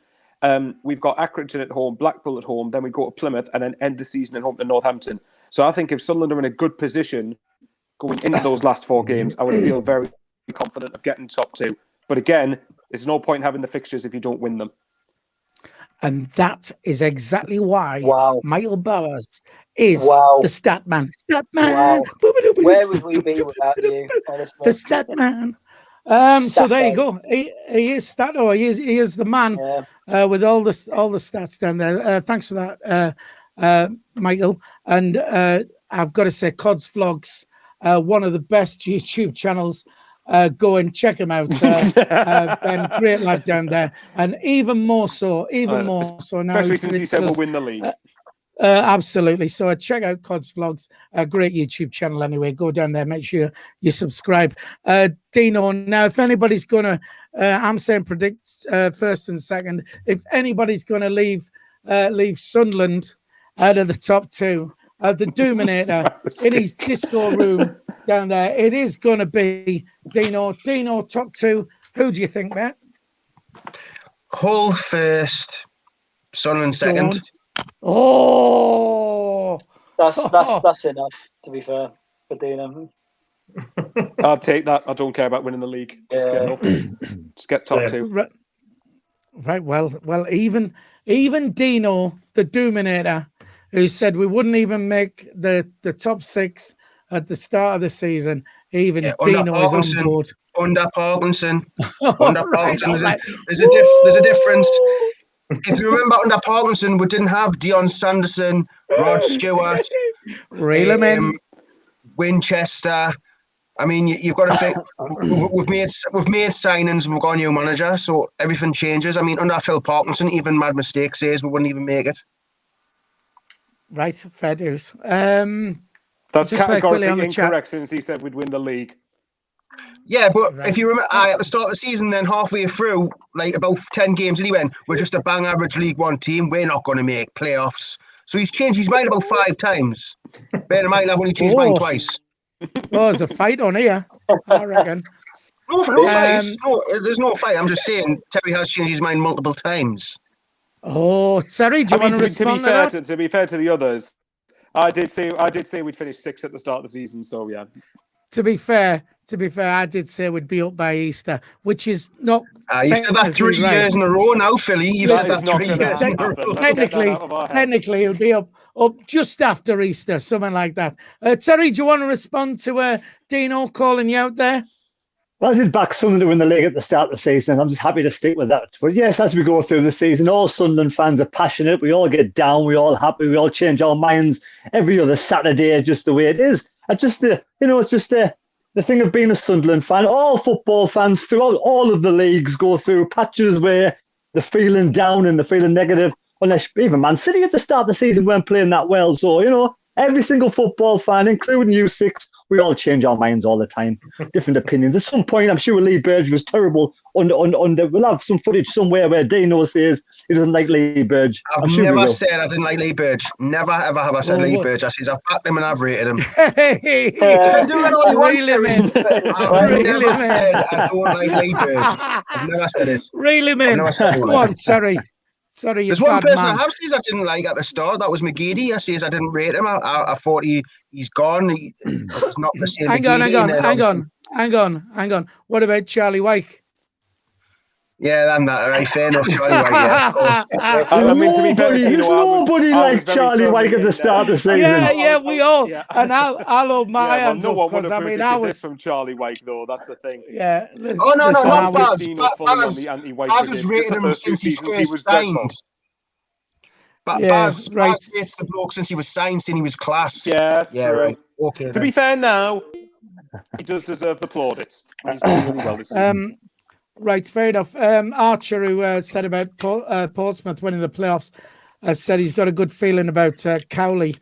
We've got Accrington at home, Blackpool at home, then we go to Plymouth, and then end the season at home to Northampton. So I think if Sunderland are in a good position going into those last 4 games, I would feel very confident of getting top 2. But again, there's no point having the fixtures if you don't win them. And that is exactly why Michael Bowers is the stat man. Stat man. Wow. Where would we be without you, honestly? The stat man. So there you go. He is stat. Oh, he is the man with all the stats down there. Thanks for that, Michael. And I've got to say, Cod's Vlogs, one of the best YouTube channels. Go and check him out. Ben, great lad down there, and even more so now. Especially since he said we'll win the league. Absolutely. So check out Cod's Vlogs, a great YouTube channel. Anyway, go down there. Make sure you subscribe. Dino. Now, if anybody's gonna, I'm saying predict first and second. If anybody's gonna leave Sunderland out of the top 2. The Doominator in his disco room down there. It is going to be Dino. Dino, top 2. Who do you think, Matt? Hull first, Sunderland second. Oh, that's enough. To be fair, for Dino. I'll take that. I don't care about winning the league. Just get top 2. Right. Well, even Dino, the Doominator, who said we wouldn't even make the top 6 at the start of the season. Even Dino is on board. Under Parkinson. There's a difference. If you remember, under Parkinson, we didn't have Dion Sanderson, Rod Stewart, Winchester. I mean, you've got to think. We've made signings and we've got a new manager, so everything changes. I mean, under Phil Parkinson, even mad mistake says we wouldn't even make it. Right, fair dues. That's categorically incorrect since he said we'd win the league. Yeah, but if you remember, at the start of the season, then halfway through, like about 10 games, and he went, we're just a bang average League One team. We're not going to make playoffs. So he's changed his mind about 5 times. Bear in mind, I've only changed mine twice. Oh, there's a fight on here, I reckon. No fight. No, there's no fight. I'm just saying, Terry has changed his mind multiple times. Oh, sorry. Do you want to respond to that? To be fair to the others, I did say we'd finish 6th at the start of the season. So yeah. To be fair, I did say we'd be up by Easter, which is not. You said that 3 years in a row now, Philly. You've said that 3 years in a row. Technically, it'll be up just after Easter, something like that. Terry, do you want to respond to Dino calling you out there? Well, I did back Sunderland to win the league at the start of the season. I'm just happy to stick with that. But yes, as we go through the season, all Sunderland fans are passionate. We all get down. We all happy. We all change our minds every other Saturday, just the way it is. It's just the thing of being a Sunderland fan. All football fans throughout all of the leagues go through patches where they're feeling down and they're feeling negative. Unless even Man City at the start of the season weren't playing that well. So, every single football fan, including you 6, we all change our minds all the time. Different opinions. At some point, I'm sure Lee Burge was terrible. We'll have some footage somewhere where Dino says he doesn't like Lee Burge. I've never said I didn't like Lee Burge. Never, ever have I said Lee Burge. I said I've backed him and I've rated him. Hey, I do that all you want to. I've never said I don't like Lee Burge. I've never said it. Reel him in. Go on, sorry. Sorry, you There's one bad person man. I have says I didn't like at the start. That was McGeady. I says I didn't rate him. I thought he's gone. He's not the same Hang on. What about Charlie Wyke? Yeah, I'm that right. Fair enough, Charlie White. Yeah, of course. I mean, to be fair, There's nobody like very Charlie firmly Wyke at the in, start of the season. We all. Yeah. And I'll hold my Yeah, well, hands no up one would because have I mean predicted I this was from Charlie Wyke, though. That's the thing. yeah. Oh no, listen, not Baz. Fully on the anti-Wyke Baz has brigade. Just rated the him first two since he seasons, he was first dreadful. signed. But Yeah, Baz right. rates the bloke since he was signed, saying he was class. Yeah, true. Right. Okay. To be fair, now he does deserve the plaudits. He's doing really well this season. Right, fair enough. Archer, who said about Portsmouth winning the playoffs, said he's got a good feeling about Cowley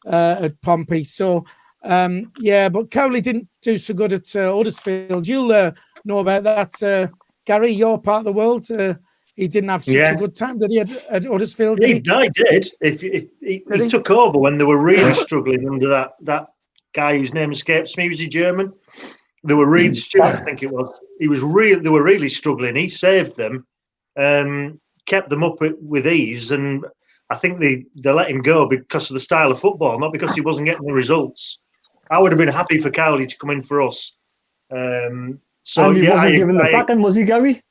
at Pompey. So, but Cowley didn't do so good at Huddersfield. You'll know about that, Gary. Your part of the world. He didn't have such a good time, did he, at Huddersfield? He did. He took over when they were really struggling under that guy whose name escapes me. Was he German? They were Reed Stewart, I think it was. They were really struggling. He saved them, kept them up with ease, and I think they let him go because of the style of football, not because he wasn't getting the results. I would have been happy for Cowley to come in for us. And he wasn't given the backing, was he, Gary?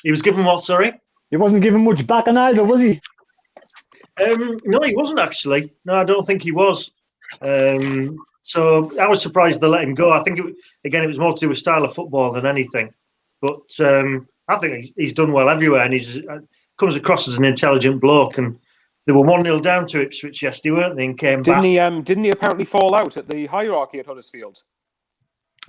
He was given what? Sorry, he wasn't given much backing either, was he? No, he wasn't actually. No, I don't think he was. So I was surprised they let him go. I think it was more to do with style of football than anything. But I think he's done well everywhere, and he's comes across as an intelligent bloke. And they were 1-0 down to Ipswich yesterday, weren't they? And came back. Didn't he apparently fall out at the hierarchy at Huddersfield?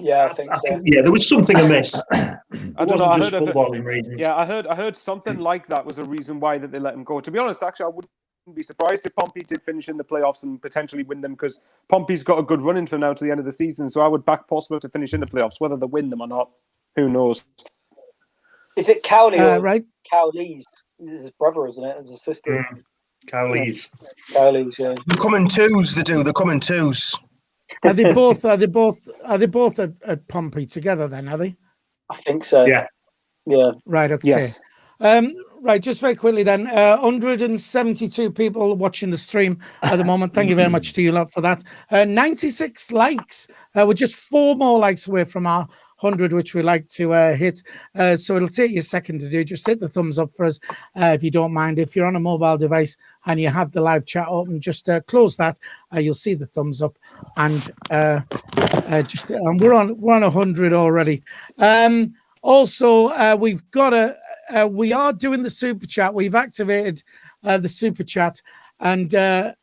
Yeah, I think so. There was something amiss. I don't know. Just footballing reasons. Yeah, I heard something like that was a reason why that they let him go. To be honest, actually, I wouldn't be surprised if Pompey did finish in the playoffs and potentially win them, because Pompey's got a good run in from now to the end of the season. So I would back Portsmouth to finish in the playoffs. Whether they win them or not, who knows? Is it Cowley or right? Cowley's? This is his brother, isn't it? His sister. Cowley's. Cowley's, yeah. They come in twos. They do. They come in twos. Are they both at Pompey together then? Are they? I think so. Yeah. Right. Okay. Yes. Right, just very quickly then, 172 people watching the stream at the moment. Thank you very much to you lot for that. 96 likes. We're just 4 more likes away from our 100, which we like to hit. So it'll take you a second to do. Just hit the thumbs up for us if you don't mind. If you're on a mobile device and you have the live chat open, just close that. You'll see the thumbs up, and we're on 100 already. Also, we've got we are doing the super chat. We've activated the super chat, and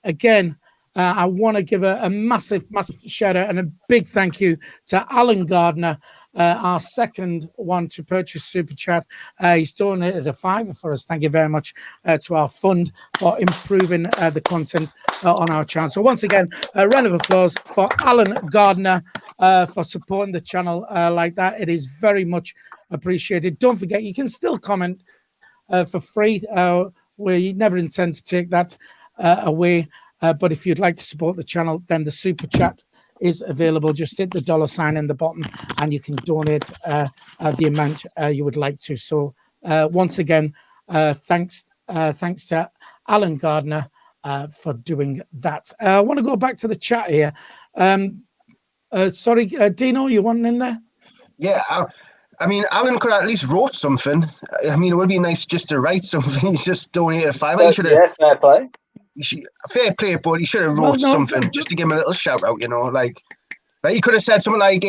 again, I want to give a massive shout out and a big thank you to Alan Gardner, our second one to purchase super chat. He's donated a £5 for us. Thank you very much to our fund for improving the content on our channel. So once again, a round of applause for Alan Gardner for supporting the channel like that. It is very much appreciated. Don't forget, you can still comment for free. We never intend to take that away. But if you'd like to support the channel, then the super chat is available. Just hit the $sign in the bottom and you can donate the amount you would like to. So once again, thanks to Alan Gardner for doing that. I want to go back to the chat here. Sorry, Dino, you want in there? Yeah, I mean, Alan could at least wrote something. I mean, it would be nice just to write something. He's just donated a £5. He should have. Yeah, fair play. Fair play, but he should have wrote something just to give him a little shout out. You know, like he could have said something like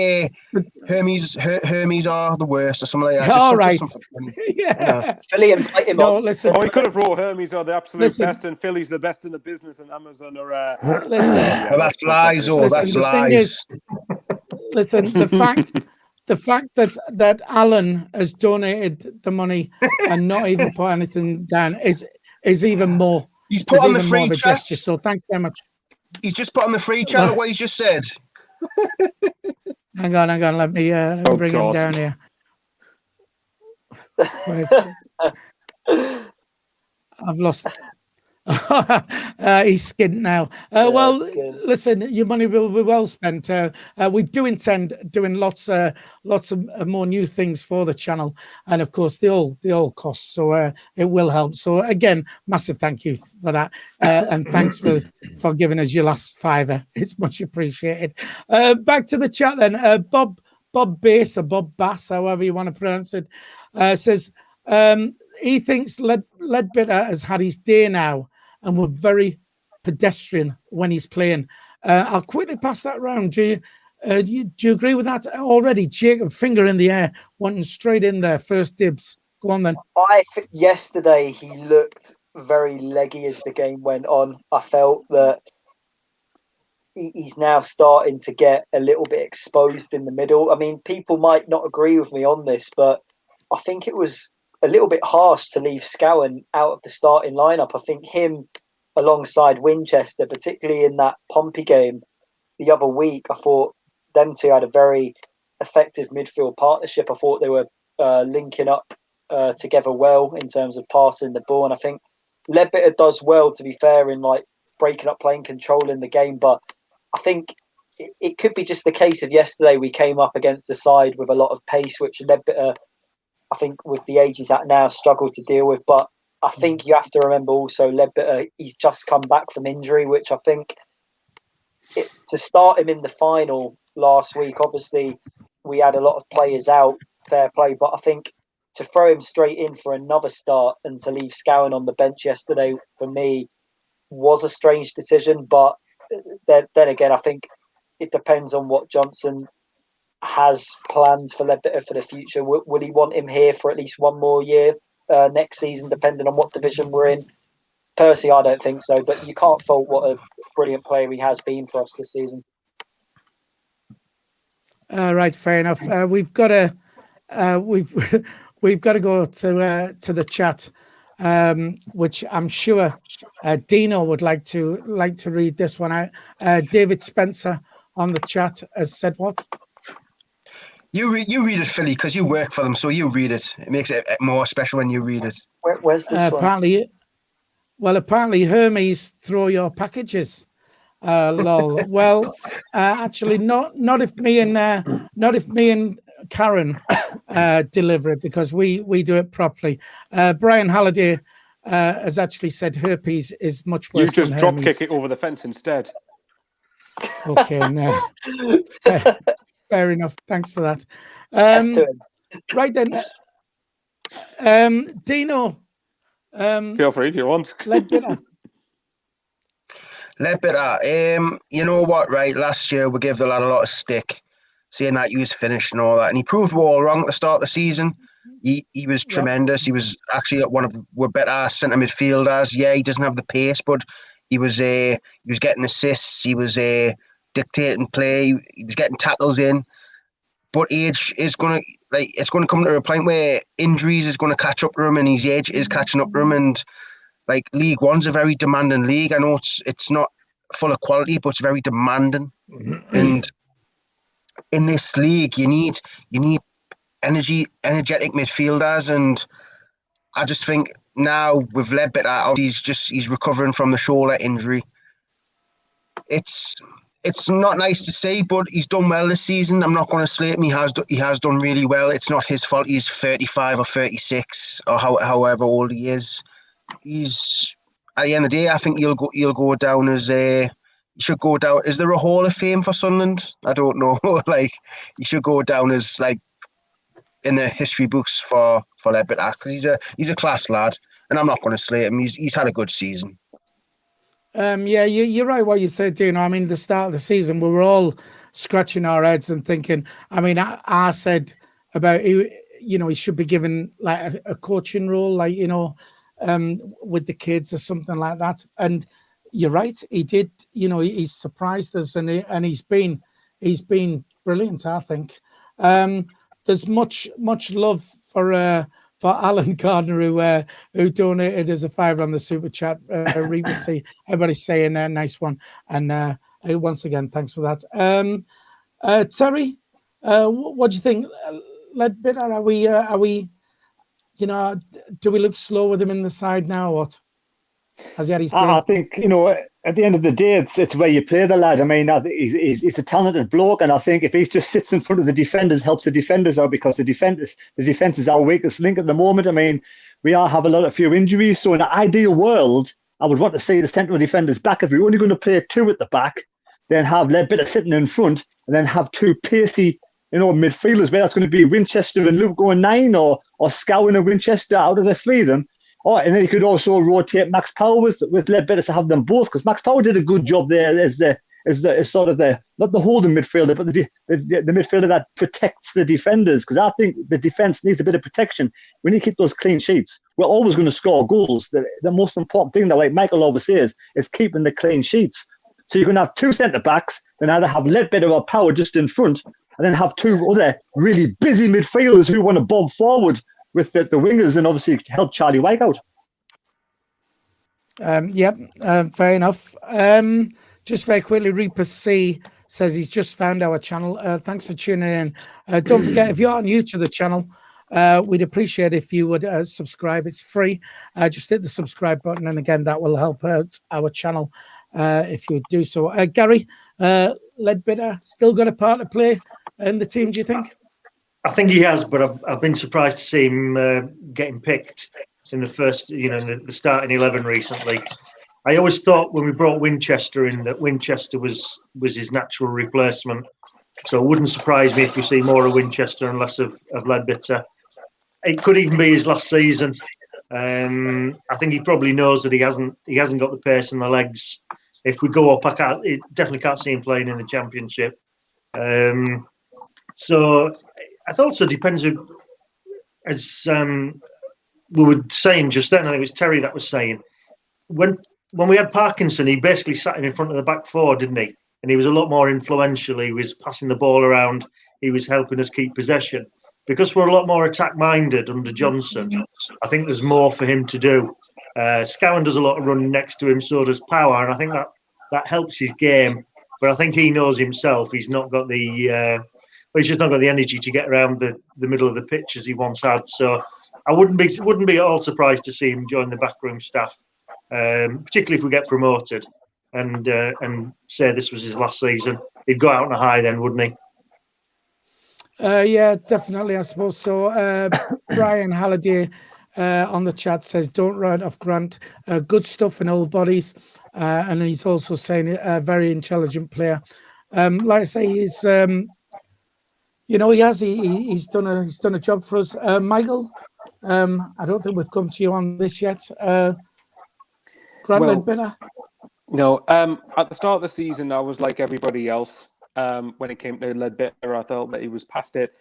Hermes are the worst or something like that. All right. Yeah. Philly invite him on. Listen. He could have wrote Hermes are the absolute best and Philly's the best in the business and Amazon are... Well, that's lies, that's lies. Listen, the fact that Alan has donated the money and not even put anything down is even more. He's put on the free chat. So thanks very much. He's just put on the free chat what he's just said. Hang on. Let me bring him down here. I've lost He's skint now. Well, listen, your money will be well spent. We do intend doing lots of more new things for the channel, and of course, they all cost. So it will help. So again, massive thank you for that, and thanks for giving us your last $5. It's much appreciated. Back to the chat then. Bob Bass or Bob Bass, however you want to pronounce it, says he thinks Ledbitter has had his day now, and we're very pedestrian when he's playing. I'll quickly pass that round. Do you agree with that already? Jacob, finger in the air, wanting straight in there, first dibs. Go on then. I think yesterday he looked very leggy as the game went on. I felt that he's now starting to get a little bit exposed in the middle. I mean, people might not agree with me on this, but I think it was a little bit harsh to leave Scowen out of the starting lineup. I think him alongside Winchester, particularly in that Pompey game the other week, I thought them two had a very effective midfield partnership. I thought they were linking up together well in terms of passing the ball. And I think Ledbitter does well, to be fair, in like breaking up play and controlling the game. But I think it could be just the case of yesterday we came up against a side with a lot of pace, which Ledbitter, I think with the age he's at now, struggled to deal with. But I think you have to remember also Ledbitter, he's just come back from injury, which I think to start him in the final last week, obviously we had a lot of players out, fair play. But I think to throw him straight in for another start and to leave Scowen on the bench yesterday, for me, was a strange decision. But then again, I think it depends on what Johnson has planned for Ledbitter for the future. Will he want him here for at least one more year next season, depending on what division we're in? Personally, I don't think so, but you can't fault what a brilliant player he has been for us this season. Right, fair enough. We've got to go to the chat, which I'm sure Dino would like to read this one out. David Spencer on the chat has said what? You read it, Philly, because you work for them, so you read it. It makes it more special when you read it. Where's this one? Apparently Hermes throw your packages. Lol. Well, actually, not if me and Karen deliver it, because we do it properly. Brian Halliday has actually said herpes is much worse. You just than drop Hermes. kick it over the fence instead. Okay, no. Fair enough. Thanks for that. Right then, Dino. Feel free if you want. Ledbitter. You know what, right? Last year we gave the lad a lot of stick, saying that he was finished and all that, and he proved we're all wrong at the start of the season. He was tremendous. He was actually one of our better centre midfielders. Yeah, he doesn't have the pace, but he was getting assists. He was dictating play. He was getting tackles in. But age is it's going to come to a point where injuries is going to catch up to him, and his age is catching up to him. And like League One's a very demanding league. I know it's not full of quality, but it's very demanding. And in this league, you need energetic midfielders. And I just think now with Ledbitter, he's recovering from the shoulder injury. It's not nice to see, but he's done well this season. I'm not going to slate him. He has done really well. It's not his fault. He's 35 or 36 or however old he is. He's at the end of the day, I think he'll go down as he should go down. Is there a Hall of Fame for Sunderland? I don't know. Like, he should go down as like in the history books for Ledbitter, because he's a class lad, and I'm not going to slate him. He's had a good season. Yeah, you're right what you said, Dino. I mean, the start of the season, we were all scratching our heads and thinking, I mean, I said about, he should be given like a coaching role, like, with the kids or something like that. And you're right, he did, he's surprised us, and he's been brilliant, I think. There's much love for Alan Gardner, who donated as a $5 on the super chat. See everybody saying nice one, and once again, thanks for that. Terry, what do you think? Ledbitter, are we? Do we look slow with him in the side now? Or what? Has he had his day? I think, at the end of the day, it's where you play the lad. I mean, he's a talented bloke, and I think if he just sits in front of the defenders, helps the defenders out, because the defense is our weakest link at the moment. I mean, we have a few injuries, so in an ideal world, I would want to see the central defenders back. If we're only going to play two at the back, then have Ledbitter sitting in front, and then have two pacey, midfielders, where that's going to be Winchester and Luke going 9, or Scowen and Winchester out of the three of them. Oh, and then you could also rotate Max Power with Ledbitter to have them both, because Max Power did a good job there as sort of not the holding midfielder, but the midfielder that protects the defenders. Because I think the defense needs a bit of protection. We need to keep those clean sheets. We're always going to score goals. The most important thing that, like Michael always says, is keeping the clean sheets. So you're going to have two centre backs, then either have Ledbitter or Power just in front, and then have two other really busy midfielders who want to bomb forward with the wingers, and obviously help Charlie Wyke out. Fair enough. Just very quickly, Reaper C says he's just found our channel. Thanks for tuning in. Don't forget, if you are new to the channel, we'd appreciate if you would subscribe. It's free. Just hit the subscribe button, and again, that will help out our channel if you would do so. Gary, Ledbitter still got a part to play in the team, do you think? I think he has, but I've been surprised to see him getting picked in the first, the starting 11 recently. I always thought when we brought Winchester in that Winchester was his natural replacement. So it wouldn't surprise me if we see more of Winchester and less of Ledbitter. It could even be his last season. I think he probably knows that he hasn't got the pace and the legs. If we go up, I definitely can't see him playing in the Championship. So it also depends, as we were saying just then, I think it was Terry that was saying, when we had Parkinson, he basically sat him in front of the back four, didn't he? And he was a lot more influential. He was passing the ball around. He was helping us keep possession. Because we're a lot more attack-minded under Johnson, I think there's more for him to do. Scowen does a lot of running next to him, so does Power, and I think that helps his game. But I think he knows himself. He's not got he's just not got the energy to get around the middle of the pitch as he once had. So I wouldn't be at all surprised to see him join the backroom staff, particularly if we get promoted and say this was his last season. He'd go out on a high then, wouldn't he? Yeah, definitely, I suppose so. Brian Halliday on the chat says, don't write off Grant. Good stuff in old bodies. And he's also saying a very intelligent player. Like I say, he's he's done a job for us. Michael, I don't think we've come to you on this yet. Grant Ledbitter? No, at the start of the season, I was like everybody else. When it came to Ledbitter, I thought that he was past it.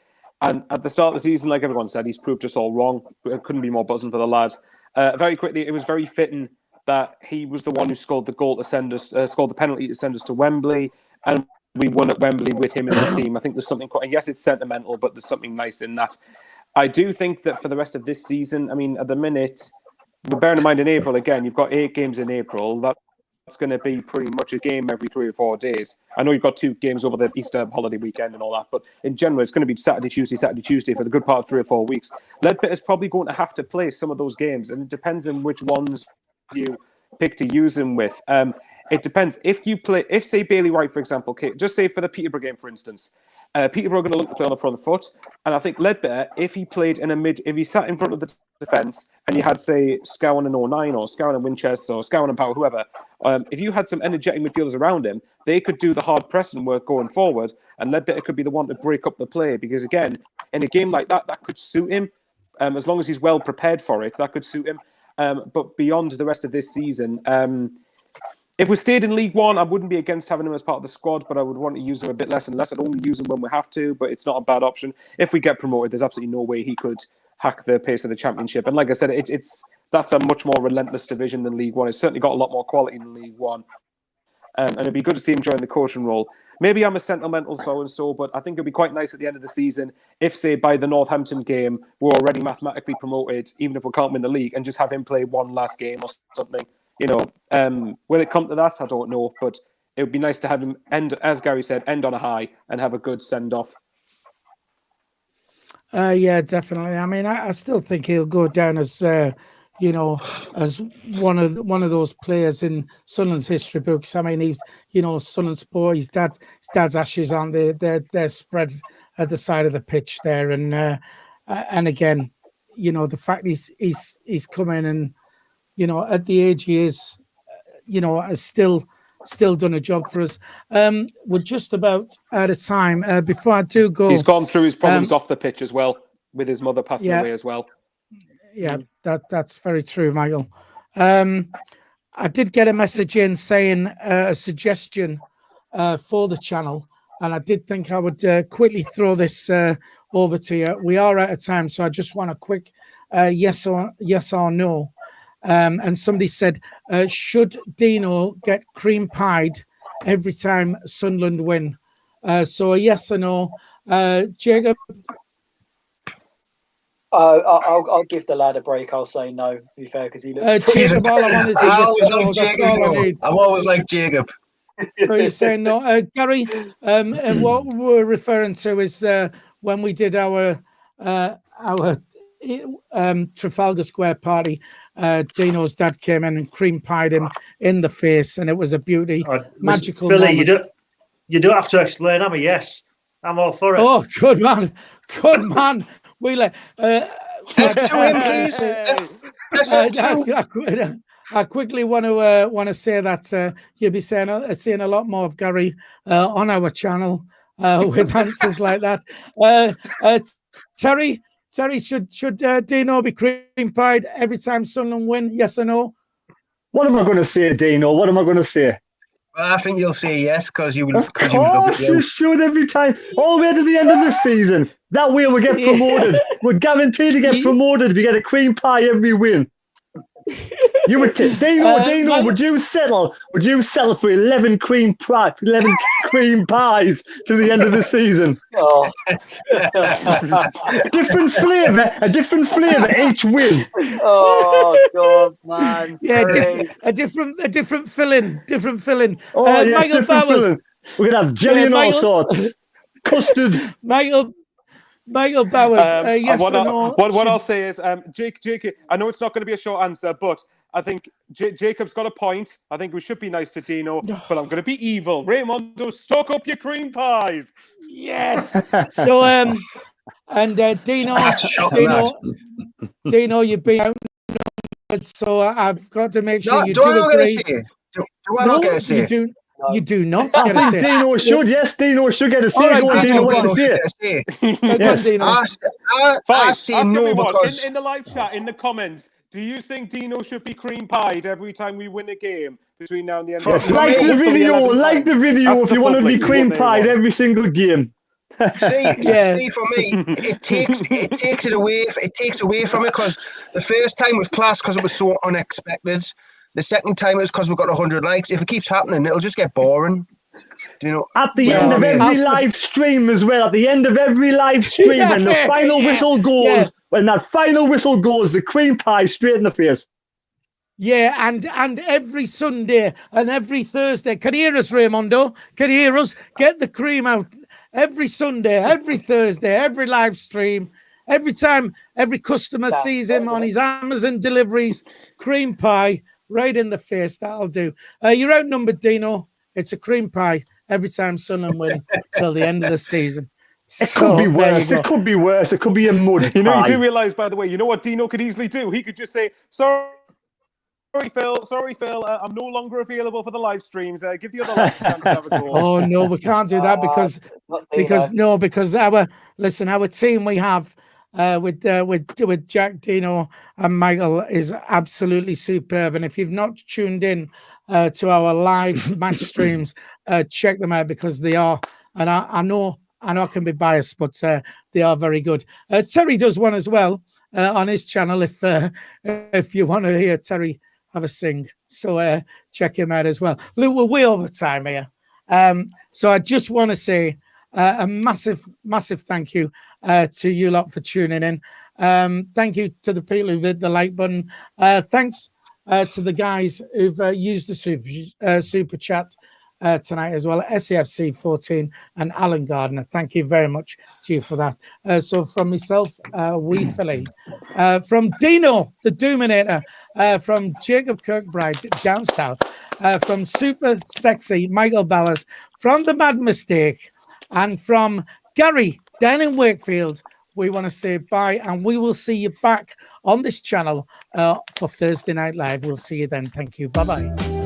And at the start of the season, like everyone said, he's proved us all wrong. It couldn't be more buzzing for the lad. Very quickly, it was very fitting that he was the one who scored the goal to send us, scored the penalty to send us to Wembley, and we won at Wembley with him in the team. I think there's something quite, yes, it's sentimental, but there's something nice in that. I do think that for the rest of this season, I mean, at the minute, but bearing in mind in April, again, you've got 8 games in April. That's going to be pretty much a game every 3 or 4 days. I know you've got 2 games over the Easter holiday weekend and all that, but in general, it's going to be Saturday, Tuesday for the good part of 3 or 4 weeks. Ledbitter is probably going to have to play some of those games, and it depends on which ones you pick to use him with. It depends. If say Bailey Wright, for example, just say for the Peterborough game, for instance, Peterborough are going to look to play on the front foot, and I think Ledbitter, if he sat in front of the defence and you had, say, Scowen and 09 or Scowen and Winchester or Scowen and Power, whoever, if you had some energetic midfielders around him, they could do the hard pressing work going forward, and Ledbitter could be the one to break up the play, because again, in a game like that could suit him. As long as he's well prepared for it, that could suit him. But beyond the rest of this season, if we stayed in League One, I wouldn't be against having him as part of the squad, but I would want to use him a bit less and less. I'd only use him when we have to, but it's not a bad option. If we get promoted, there's absolutely no way he could hack the pace of the Championship. And like I said, that's a much more relentless division than League One. It's certainly got a lot more quality than League One. And it'd be good to see him join the coaching role. Maybe I'm a sentimental so-and-so, but I think it'd be quite nice at the end of the season if, say, by the Northampton game, we're already mathematically promoted, even if we can't win the league, and just have him play one last game or something. Will it come to that? I don't know, but it would be nice to have him end, as Gary said, end on a high and have a good send-off. Yeah, definitely. I mean, I still think he'll go down as, you know, as one of those players in Sunderland's history books. I mean, he's, you know, Sunderland's poor. His dad's ashes aren't they? They're spread at the side of the pitch there, and again, you know, the fact he's come in and, you know, at the age he is, you know, has still done a job for us. We're just about out of time. Before I do go, he's gone through his problems off the pitch as well, with his mother passing away as well. Yeah, that's very true, Michael. I did get a message in saying a suggestion for the channel, and I did think I would quickly throw this over to you. We are out of time, so I just want a quick yes or no. And somebody said, should Dino get cream pied every time Sunderland win? So a yes or no. Jacob? I'll give the lad a break. I'll say no, to be fair, because he looks... Jacob, all I want is a yes or no. That's all I need. I'm always like Jacob. So you're saying no. Gary, and what we're referring to is when we did our Trafalgar Square party, Dino's dad came in and cream pied him in the face, and it was a beauty, magical Billy, moment. You don't have to explain. I'm a yes. I'm all for it. Oh, good man. Wheeler, I quickly want to say that you'll be seeing a lot more of Gary on our channel with answers like that. Terry, should Dino be cream pied every time Sunderland win? Yes or no? What am I going to say, Dino? What am I going to say? Well, I think you'll say yes because you would. Of course, you should every time, all the way to the end of the season. That way we'll get promoted. We're guaranteed to get promoted if you get a cream pie every win. You would Dino, would you settle for 11 cream pies to the end of the season? Oh. a different flavour each win. Oh God, man! Yeah, a different filling. Oh yes, Michael different Bowers. filling. We're gonna have jelly and all sorts. Custard. Michael Bowers, yes or no? What I'll say is, Jake, I know it's not going to be a short answer, but I think Jacob's got a point. I think we should be nice to Dino, but I'm going to be evil. Raymondo, stock up your cream pies. Yes. So, and Dino, you've been outnumbered, so I've got to make sure you do agree. Do I not get a say? You do not get a I say. think Dino should. Yes, Dino should get a say. Right, Dino, what to say? Yes. I say no because in the live chat, in the comments, do you think Dino should be cream pied every time we win a game between now and the end of the Like season? the video if you want to be cream pied every single game. See, for me, it takes away from it because the first time was class because it was so unexpected. The second time it was because we got 100 likes. If it keeps happening, it'll just get boring. Do you know? At the end of every live stream as well. At the end of every live stream, when the final whistle goes, when that final whistle goes, the cream pie straight in the face. Yeah, and every Sunday and every Thursday. Can you hear us, Raymondo? Can you hear us? Get the cream out. Every Sunday, every Thursday, every live stream, every time every customer sees him on his Amazon deliveries, cream pie right in the face. That'll do. You're outnumbered, Dino. It's a cream pie every time Sunderland win till the end of the season. It could be worse. It could be worse. It could be a mud. You know, you do realise, by the way, you know what Dino could easily do? He could just say, Sorry, Phil. I'm no longer available for the live streams. Give the other lads a chance to have a go. Oh no, we can't do that because our team we have with Jack, Dino, and Michael is absolutely superb. And if you've not tuned in to our live match streams, check them out because they are. And I know I can be biased, but they are very good. Terry does one as well on his channel. If you want to hear Terry have a sing, so check him out as well. Look, we're way over time here, so I just want to say a massive thank you to you lot for tuning in. Thank you to the people who hit the like button. Thanks to the guys who've used the super chat tonight as well. SAFC 14 and Alan Gardner. Thank you very much to you for that. So from myself, Wee Philly, from Dino, the Doominator, from Jacob Kirkbride down south, from Super Sexy Michael Bowers, from The Mad Mistake, and from Gary down in Wakefield, we want to say bye, and we will see you back on this channel for Thursday Night Live. We'll see you then. Thank you. Bye-bye.